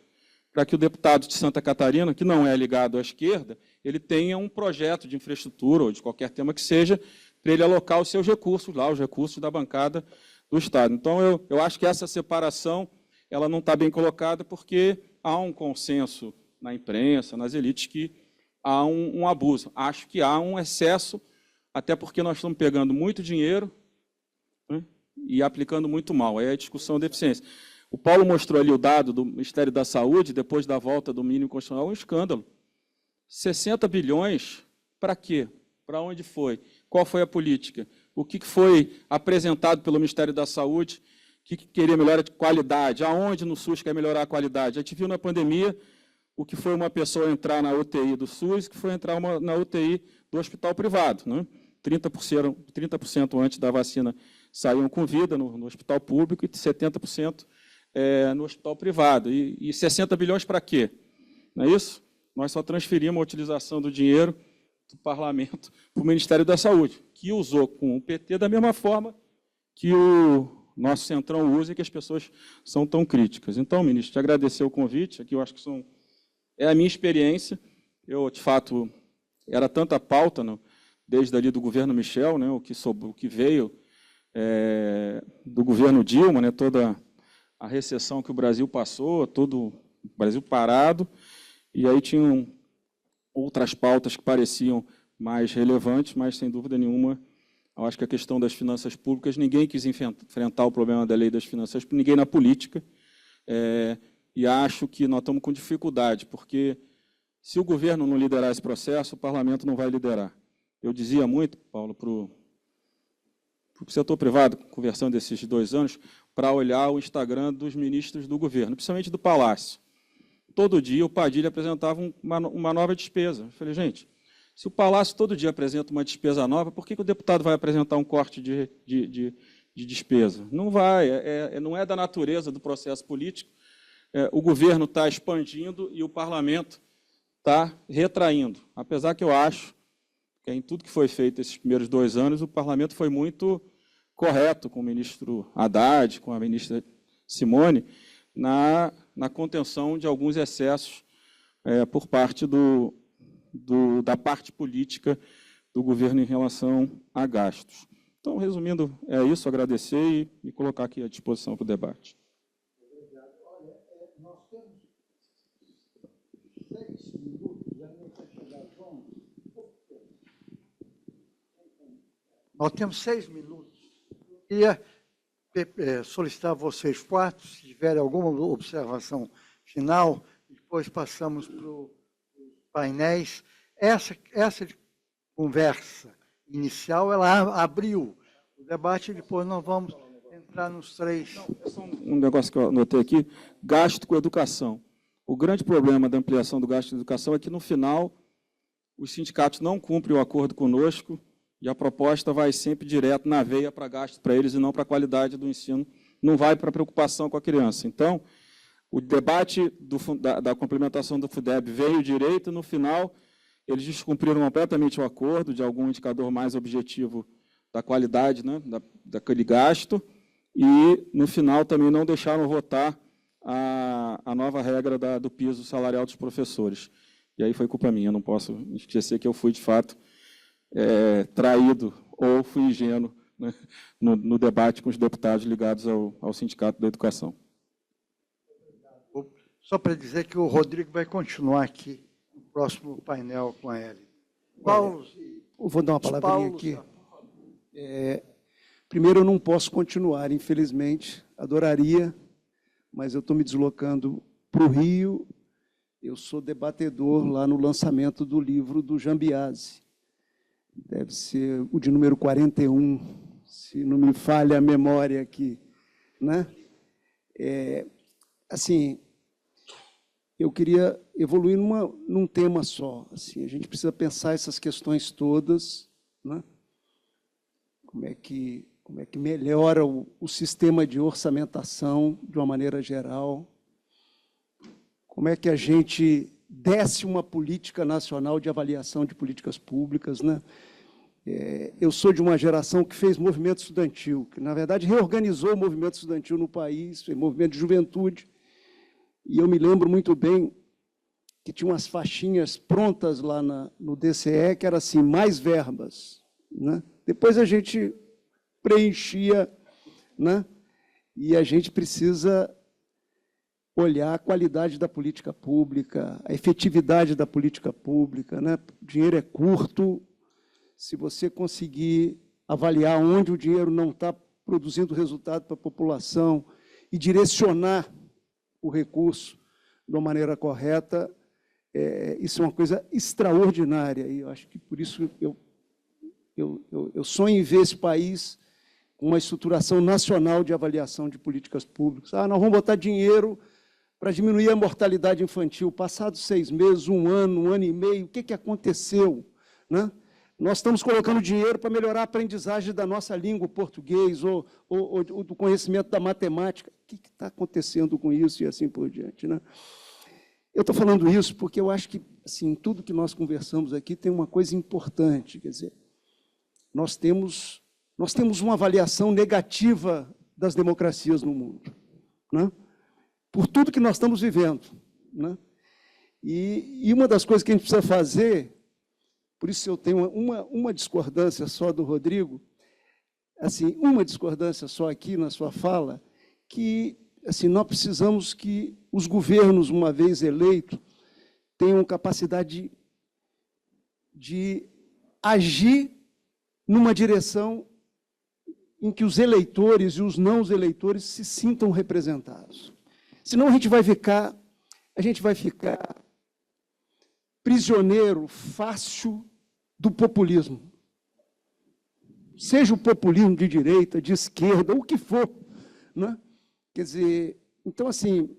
para que o deputado de Santa Catarina, que não é ligado à esquerda, ele tenha um projeto de infraestrutura ou de qualquer tema que seja, para ele alocar os seus recursos lá, os recursos da bancada do Estado. Então, eu acho que essa separação ela não está bem colocada, porque há um consenso na imprensa, nas elites, que há um abuso. Acho que há um excesso, até porque nós estamos pegando muito dinheiro, né, e aplicando muito mal. Aí é a discussão da eficiência. O Paulo mostrou ali o dado do Ministério da Saúde, depois da volta do mínimo constitucional, um escândalo. 60 bilhões, para quê? Para onde foi? Qual foi a política? O que foi apresentado pelo Ministério da Saúde, que queria melhorar de qualidade? Aonde no SUS quer melhorar a qualidade? A gente viu na pandemia o que foi uma pessoa entrar na UTI do SUS, que foi entrar na UTI do hospital privado, né? 30% antes da vacina saíam com vida no hospital público e 70% no hospital privado. E 60 bilhões para quê? Não é isso? Nós só transferimos a utilização do dinheiro do parlamento para o Ministério da Saúde, que usou com o PT da mesma forma que o nosso Centrão usa e que as pessoas são tão críticas. Então, ministro, te agradecer o convite, aqui eu acho que é a minha experiência. Eu, de fato, era tanta pauta, desde ali do governo Michel, o que veio do governo Dilma, toda a recessão que o Brasil passou, todo o Brasil parado, e aí tinham outras pautas que pareciam mais relevantes, mas, sem dúvida nenhuma, eu acho que a questão das finanças públicas, ninguém quis enfrentar o problema da lei das finanças públicas, ninguém na política, e acho que nós estamos com dificuldade, porque se o governo não liderar esse processo, o parlamento não vai liderar. Eu dizia muito, Paulo, para o setor privado, conversando esses 2 anos, para olhar o Instagram dos ministros do governo, principalmente do Palácio. Todo dia o Padilha apresentava uma nova despesa. Eu falei, gente, se o Palácio todo dia apresenta uma despesa nova, por que o deputado vai apresentar um corte de despesa? Não vai, não é da natureza do processo político. O governo está expandindo e o parlamento está retraindo. Apesar que eu acho que em tudo que foi feito esses primeiros 2 anos, o parlamento foi muito correto com o ministro Haddad, com a ministra Simone, na contenção de alguns excessos por parte da parte política do governo em relação a gastos. Então, resumindo, é isso, agradecer e me colocar aqui à disposição para o debate. Obrigado. Olha, nós temos 6 minutos, já não vai chegar às 11. Nós temos 6 minutos. Queria solicitar a vocês 4, se tiverem alguma observação final, depois passamos para os painéis. Essa conversa inicial, ela abriu o debate, depois nós vamos entrar nos 3. É só um negócio que eu anotei aqui, gasto com educação. O grande problema da ampliação do gasto com educação é que, no final, os sindicatos não cumprem o acordo conosco e a proposta vai sempre direto na veia para gasto para eles e não para a qualidade do ensino, não vai para a preocupação com a criança. Então, o debate da complementação do FUDEB veio direito, no final, eles descumpriram completamente o acordo de algum indicador mais objetivo da qualidade, daquele gasto, e, no final, também não deixaram votar a nova regra do piso salarial dos professores. E aí foi culpa minha, não posso esquecer que eu fui, de fato, traído ou fui ingênuo no debate com os deputados ligados ao Sindicato da Educação. Só para dizer que o Rodrigo vai continuar aqui no próximo painel com a Hélida. Paulo, eu vou dar uma palavrinha aqui. Primeiro, eu não posso continuar, infelizmente, adoraria, mas eu estou me deslocando para o Rio. Eu sou debatedor lá no lançamento do livro do Jambiase. Deve ser o de número 41, se não me falha a memória aqui. Assim, eu queria evoluir num tema só. Assim, a gente precisa pensar essas questões todas, como é que melhora o sistema de orçamentação de uma maneira geral, como é que a gente desce uma política nacional de avaliação de políticas públicas. Eu sou de uma geração que fez movimento estudantil, que, na verdade, reorganizou o movimento estudantil no país, fez movimento de juventude, e eu me lembro muito bem que tinha umas faixinhas prontas lá no DCE, que era assim, mais verbas. Depois a gente preenchia, e a gente precisa olhar a qualidade da política pública, a efetividade da política pública. O dinheiro é curto, se você conseguir avaliar onde o dinheiro não está produzindo resultado para a população e direcionar o recurso de uma maneira correta, isso é uma coisa extraordinária. E eu acho que, por isso, eu sonho em ver esse país com uma estruturação nacional de avaliação de políticas públicas. Nós vamos botar dinheiro para diminuir a mortalidade infantil. Passados 6 meses, 1 ano e meio, o que aconteceu? nós estamos colocando dinheiro para melhorar a aprendizagem da nossa língua, o português, ou do conhecimento da matemática. O que está acontecendo com isso e assim por diante, né? Eu estou falando isso porque eu acho que, assim, tudo que nós conversamos aqui tem uma coisa importante, quer dizer, nós temos uma avaliação negativa das democracias no mundo, né? Por tudo que nós estamos vivendo, né? E uma das coisas que a gente precisa fazer, por isso eu tenho uma discordância só do Rodrigo, assim, uma discordância só aqui na sua fala, que assim, nós precisamos que os governos, uma vez eleitos, tenham capacidade de agir numa direção em que os eleitores e os não eleitores se sintam representados. Senão a gente vai ficar prisioneiro fácil do populismo. Seja o populismo de direita, de esquerda, o que for, né? Quer dizer, então, assim,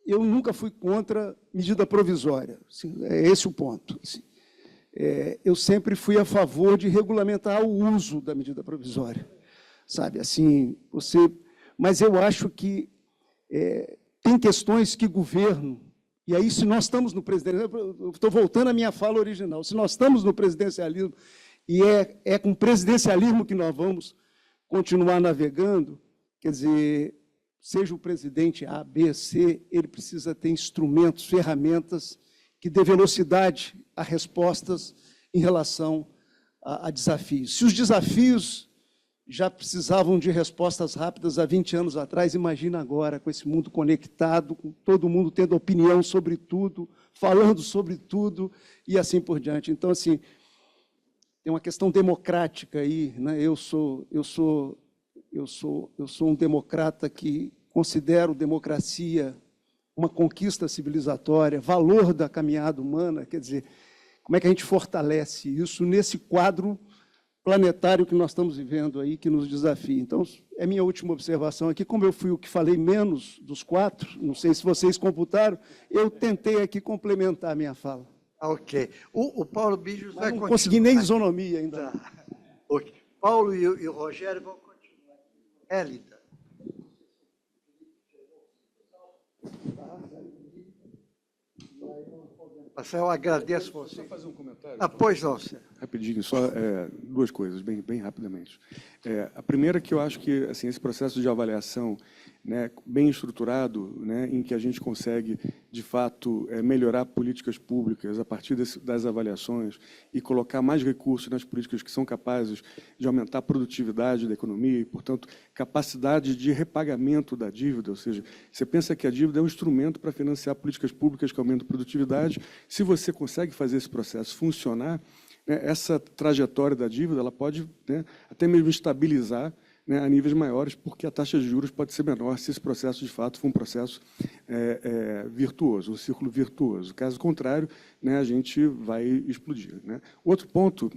eu nunca fui contra medida provisória, assim, é esse o ponto. Assim. Eu sempre fui a favor de regulamentar o uso da medida provisória, sabe? Assim, mas eu acho que tem questões que governo, e aí se nós estamos no presidencialismo, eu estou voltando à minha fala original, se nós estamos no presidencialismo, e é com presidencialismo que nós vamos continuar navegando, quer dizer, seja o presidente A, B, C, ele precisa ter instrumentos, ferramentas que dê velocidade a respostas em relação a desafios. Se os desafios já precisavam de respostas rápidas há 20 anos atrás, imagina agora, com esse mundo conectado, com todo mundo tendo opinião sobre tudo, falando sobre tudo, e assim por diante. Então, assim, tem uma questão democrática aí, né? Eu sou um democrata que considero democracia uma conquista civilizatória, valor da caminhada humana, quer dizer, como é que a gente fortalece isso nesse quadro planetário que nós estamos vivendo aí, que nos desafia. Então, é minha última observação aqui, como eu fui o que falei menos dos quatro, não sei se vocês computaram, eu tentei aqui complementar a minha fala. Ok. O Paulo Bijos vai continuar. Não consegui nem isonomia ainda. Tá. Okay. Paulo e o Rogério vão continuar. Hélida. Eu agradeço você. Só fazer um comentário. Pois não, senhor. Rapidinho, só duas coisas, bem rapidamente. A primeira é que eu acho que assim, esse processo de avaliação, né, bem estruturado, né, em que a gente consegue, de fato, melhorar políticas públicas a partir das avaliações e colocar mais recursos nas políticas que são capazes de aumentar a produtividade da economia e, portanto, capacidade de repagamento da dívida, ou seja, você pensa que a dívida é um instrumento para financiar políticas públicas que aumentam a produtividade. Se você consegue fazer esse processo funcionar, né, essa trajetória da dívida ela pode, né, até mesmo estabilizar, né, a níveis maiores, porque a taxa de juros pode ser menor se esse processo, de fato, for um processo virtuoso, um círculo virtuoso. Caso contrário, né, a gente vai explodir. Né? Outro ponto,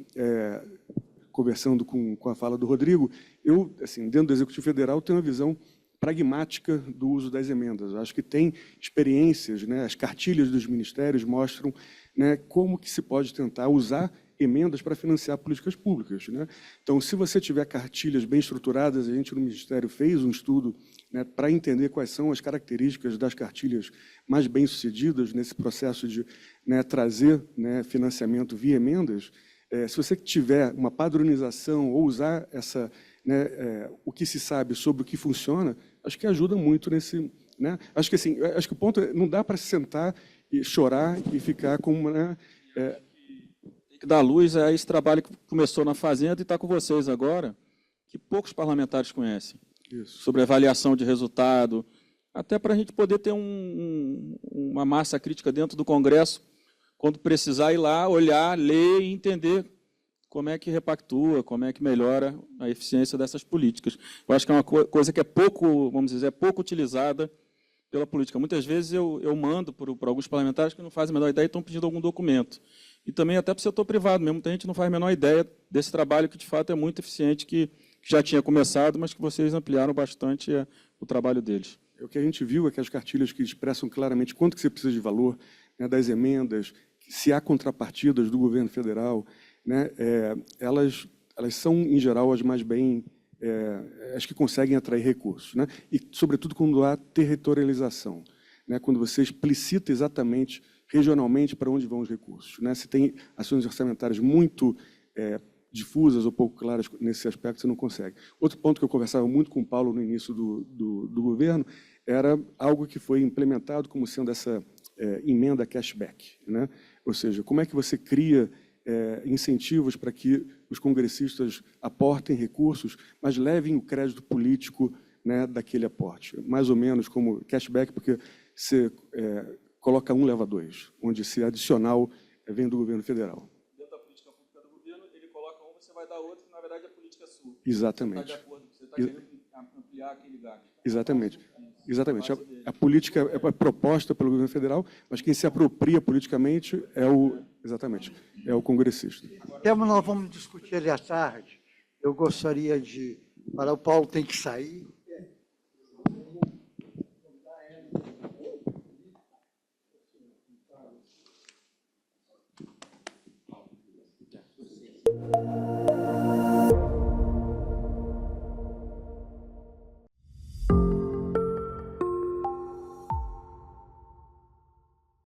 conversando com a fala do Rodrigo, eu, assim, dentro do Executivo Federal, tenho uma visão pragmática do uso das emendas. Eu acho que tem experiências, né, as cartilhas dos ministérios mostram, né, como que se pode tentar usar emendas para financiar políticas públicas, né? Então, se você tiver cartilhas bem estruturadas, a gente no Ministério fez um estudo, né, para entender quais são as características das cartilhas mais bem-sucedidas nesse processo de, né, trazer, né, financiamento via emendas. Se você tiver uma padronização ou usar essa, né, o que se sabe sobre o que funciona, acho que ajuda muito nesse, né? Acho que assim, acho que o ponto é, não dá para se sentar e chorar e ficar com, né, que dá luz a esse trabalho que começou na Fazenda e está com vocês agora, que poucos parlamentares conhecem. Isso. Sobre avaliação de resultado, até para a gente poder ter uma massa crítica dentro do Congresso, quando precisar ir lá, olhar, ler e entender como é que repactua, como é que melhora a eficiência dessas políticas. Eu acho que é uma coisa que é pouco, vamos dizer, pouco utilizada pela política. Muitas vezes eu mando para alguns parlamentares que não fazem a menor ideia e estão pedindo algum documento. E também até para o setor privado mesmo, muita gente não faz a menor ideia desse trabalho que, de fato, é muito eficiente, que já tinha começado, mas que vocês ampliaram bastante o trabalho deles. O que a gente viu é que as cartilhas que expressam claramente quanto que você precisa de valor, né, das emendas, se há contrapartidas do governo federal, né, elas são, em geral, as mais bem, as que conseguem atrair recursos, né? E, sobretudo, quando há territorialização, né? Quando você explicita exatamente, regionalmente, para onde vão os recursos, né? Se tem ações orçamentárias muito difusas ou pouco claras nesse aspecto, você não consegue. Outro ponto que eu conversava muito com o Paulo no início do governo era algo que foi implementado como sendo essa emenda cashback, né? Ou seja, como é que você cria incentivos para que os congressistas aportem recursos, mas levem o crédito político, né, daquele aporte. Mais ou menos como cashback, porque você coloca um, leva dois, onde esse adicional vem do governo federal. Dentro da política pública do governo, ele coloca um, você vai dar outro, que na verdade é a política sua. Exatamente. Você está de acordo, você está querendo ampliar aquele gasto. Exatamente. Exatamente. A política é proposta pelo governo federal, mas quem se apropria politicamente é o congressista. Nós vamos discutir ele à tarde. Eu gostaria de... Para o Paulo tem que sair.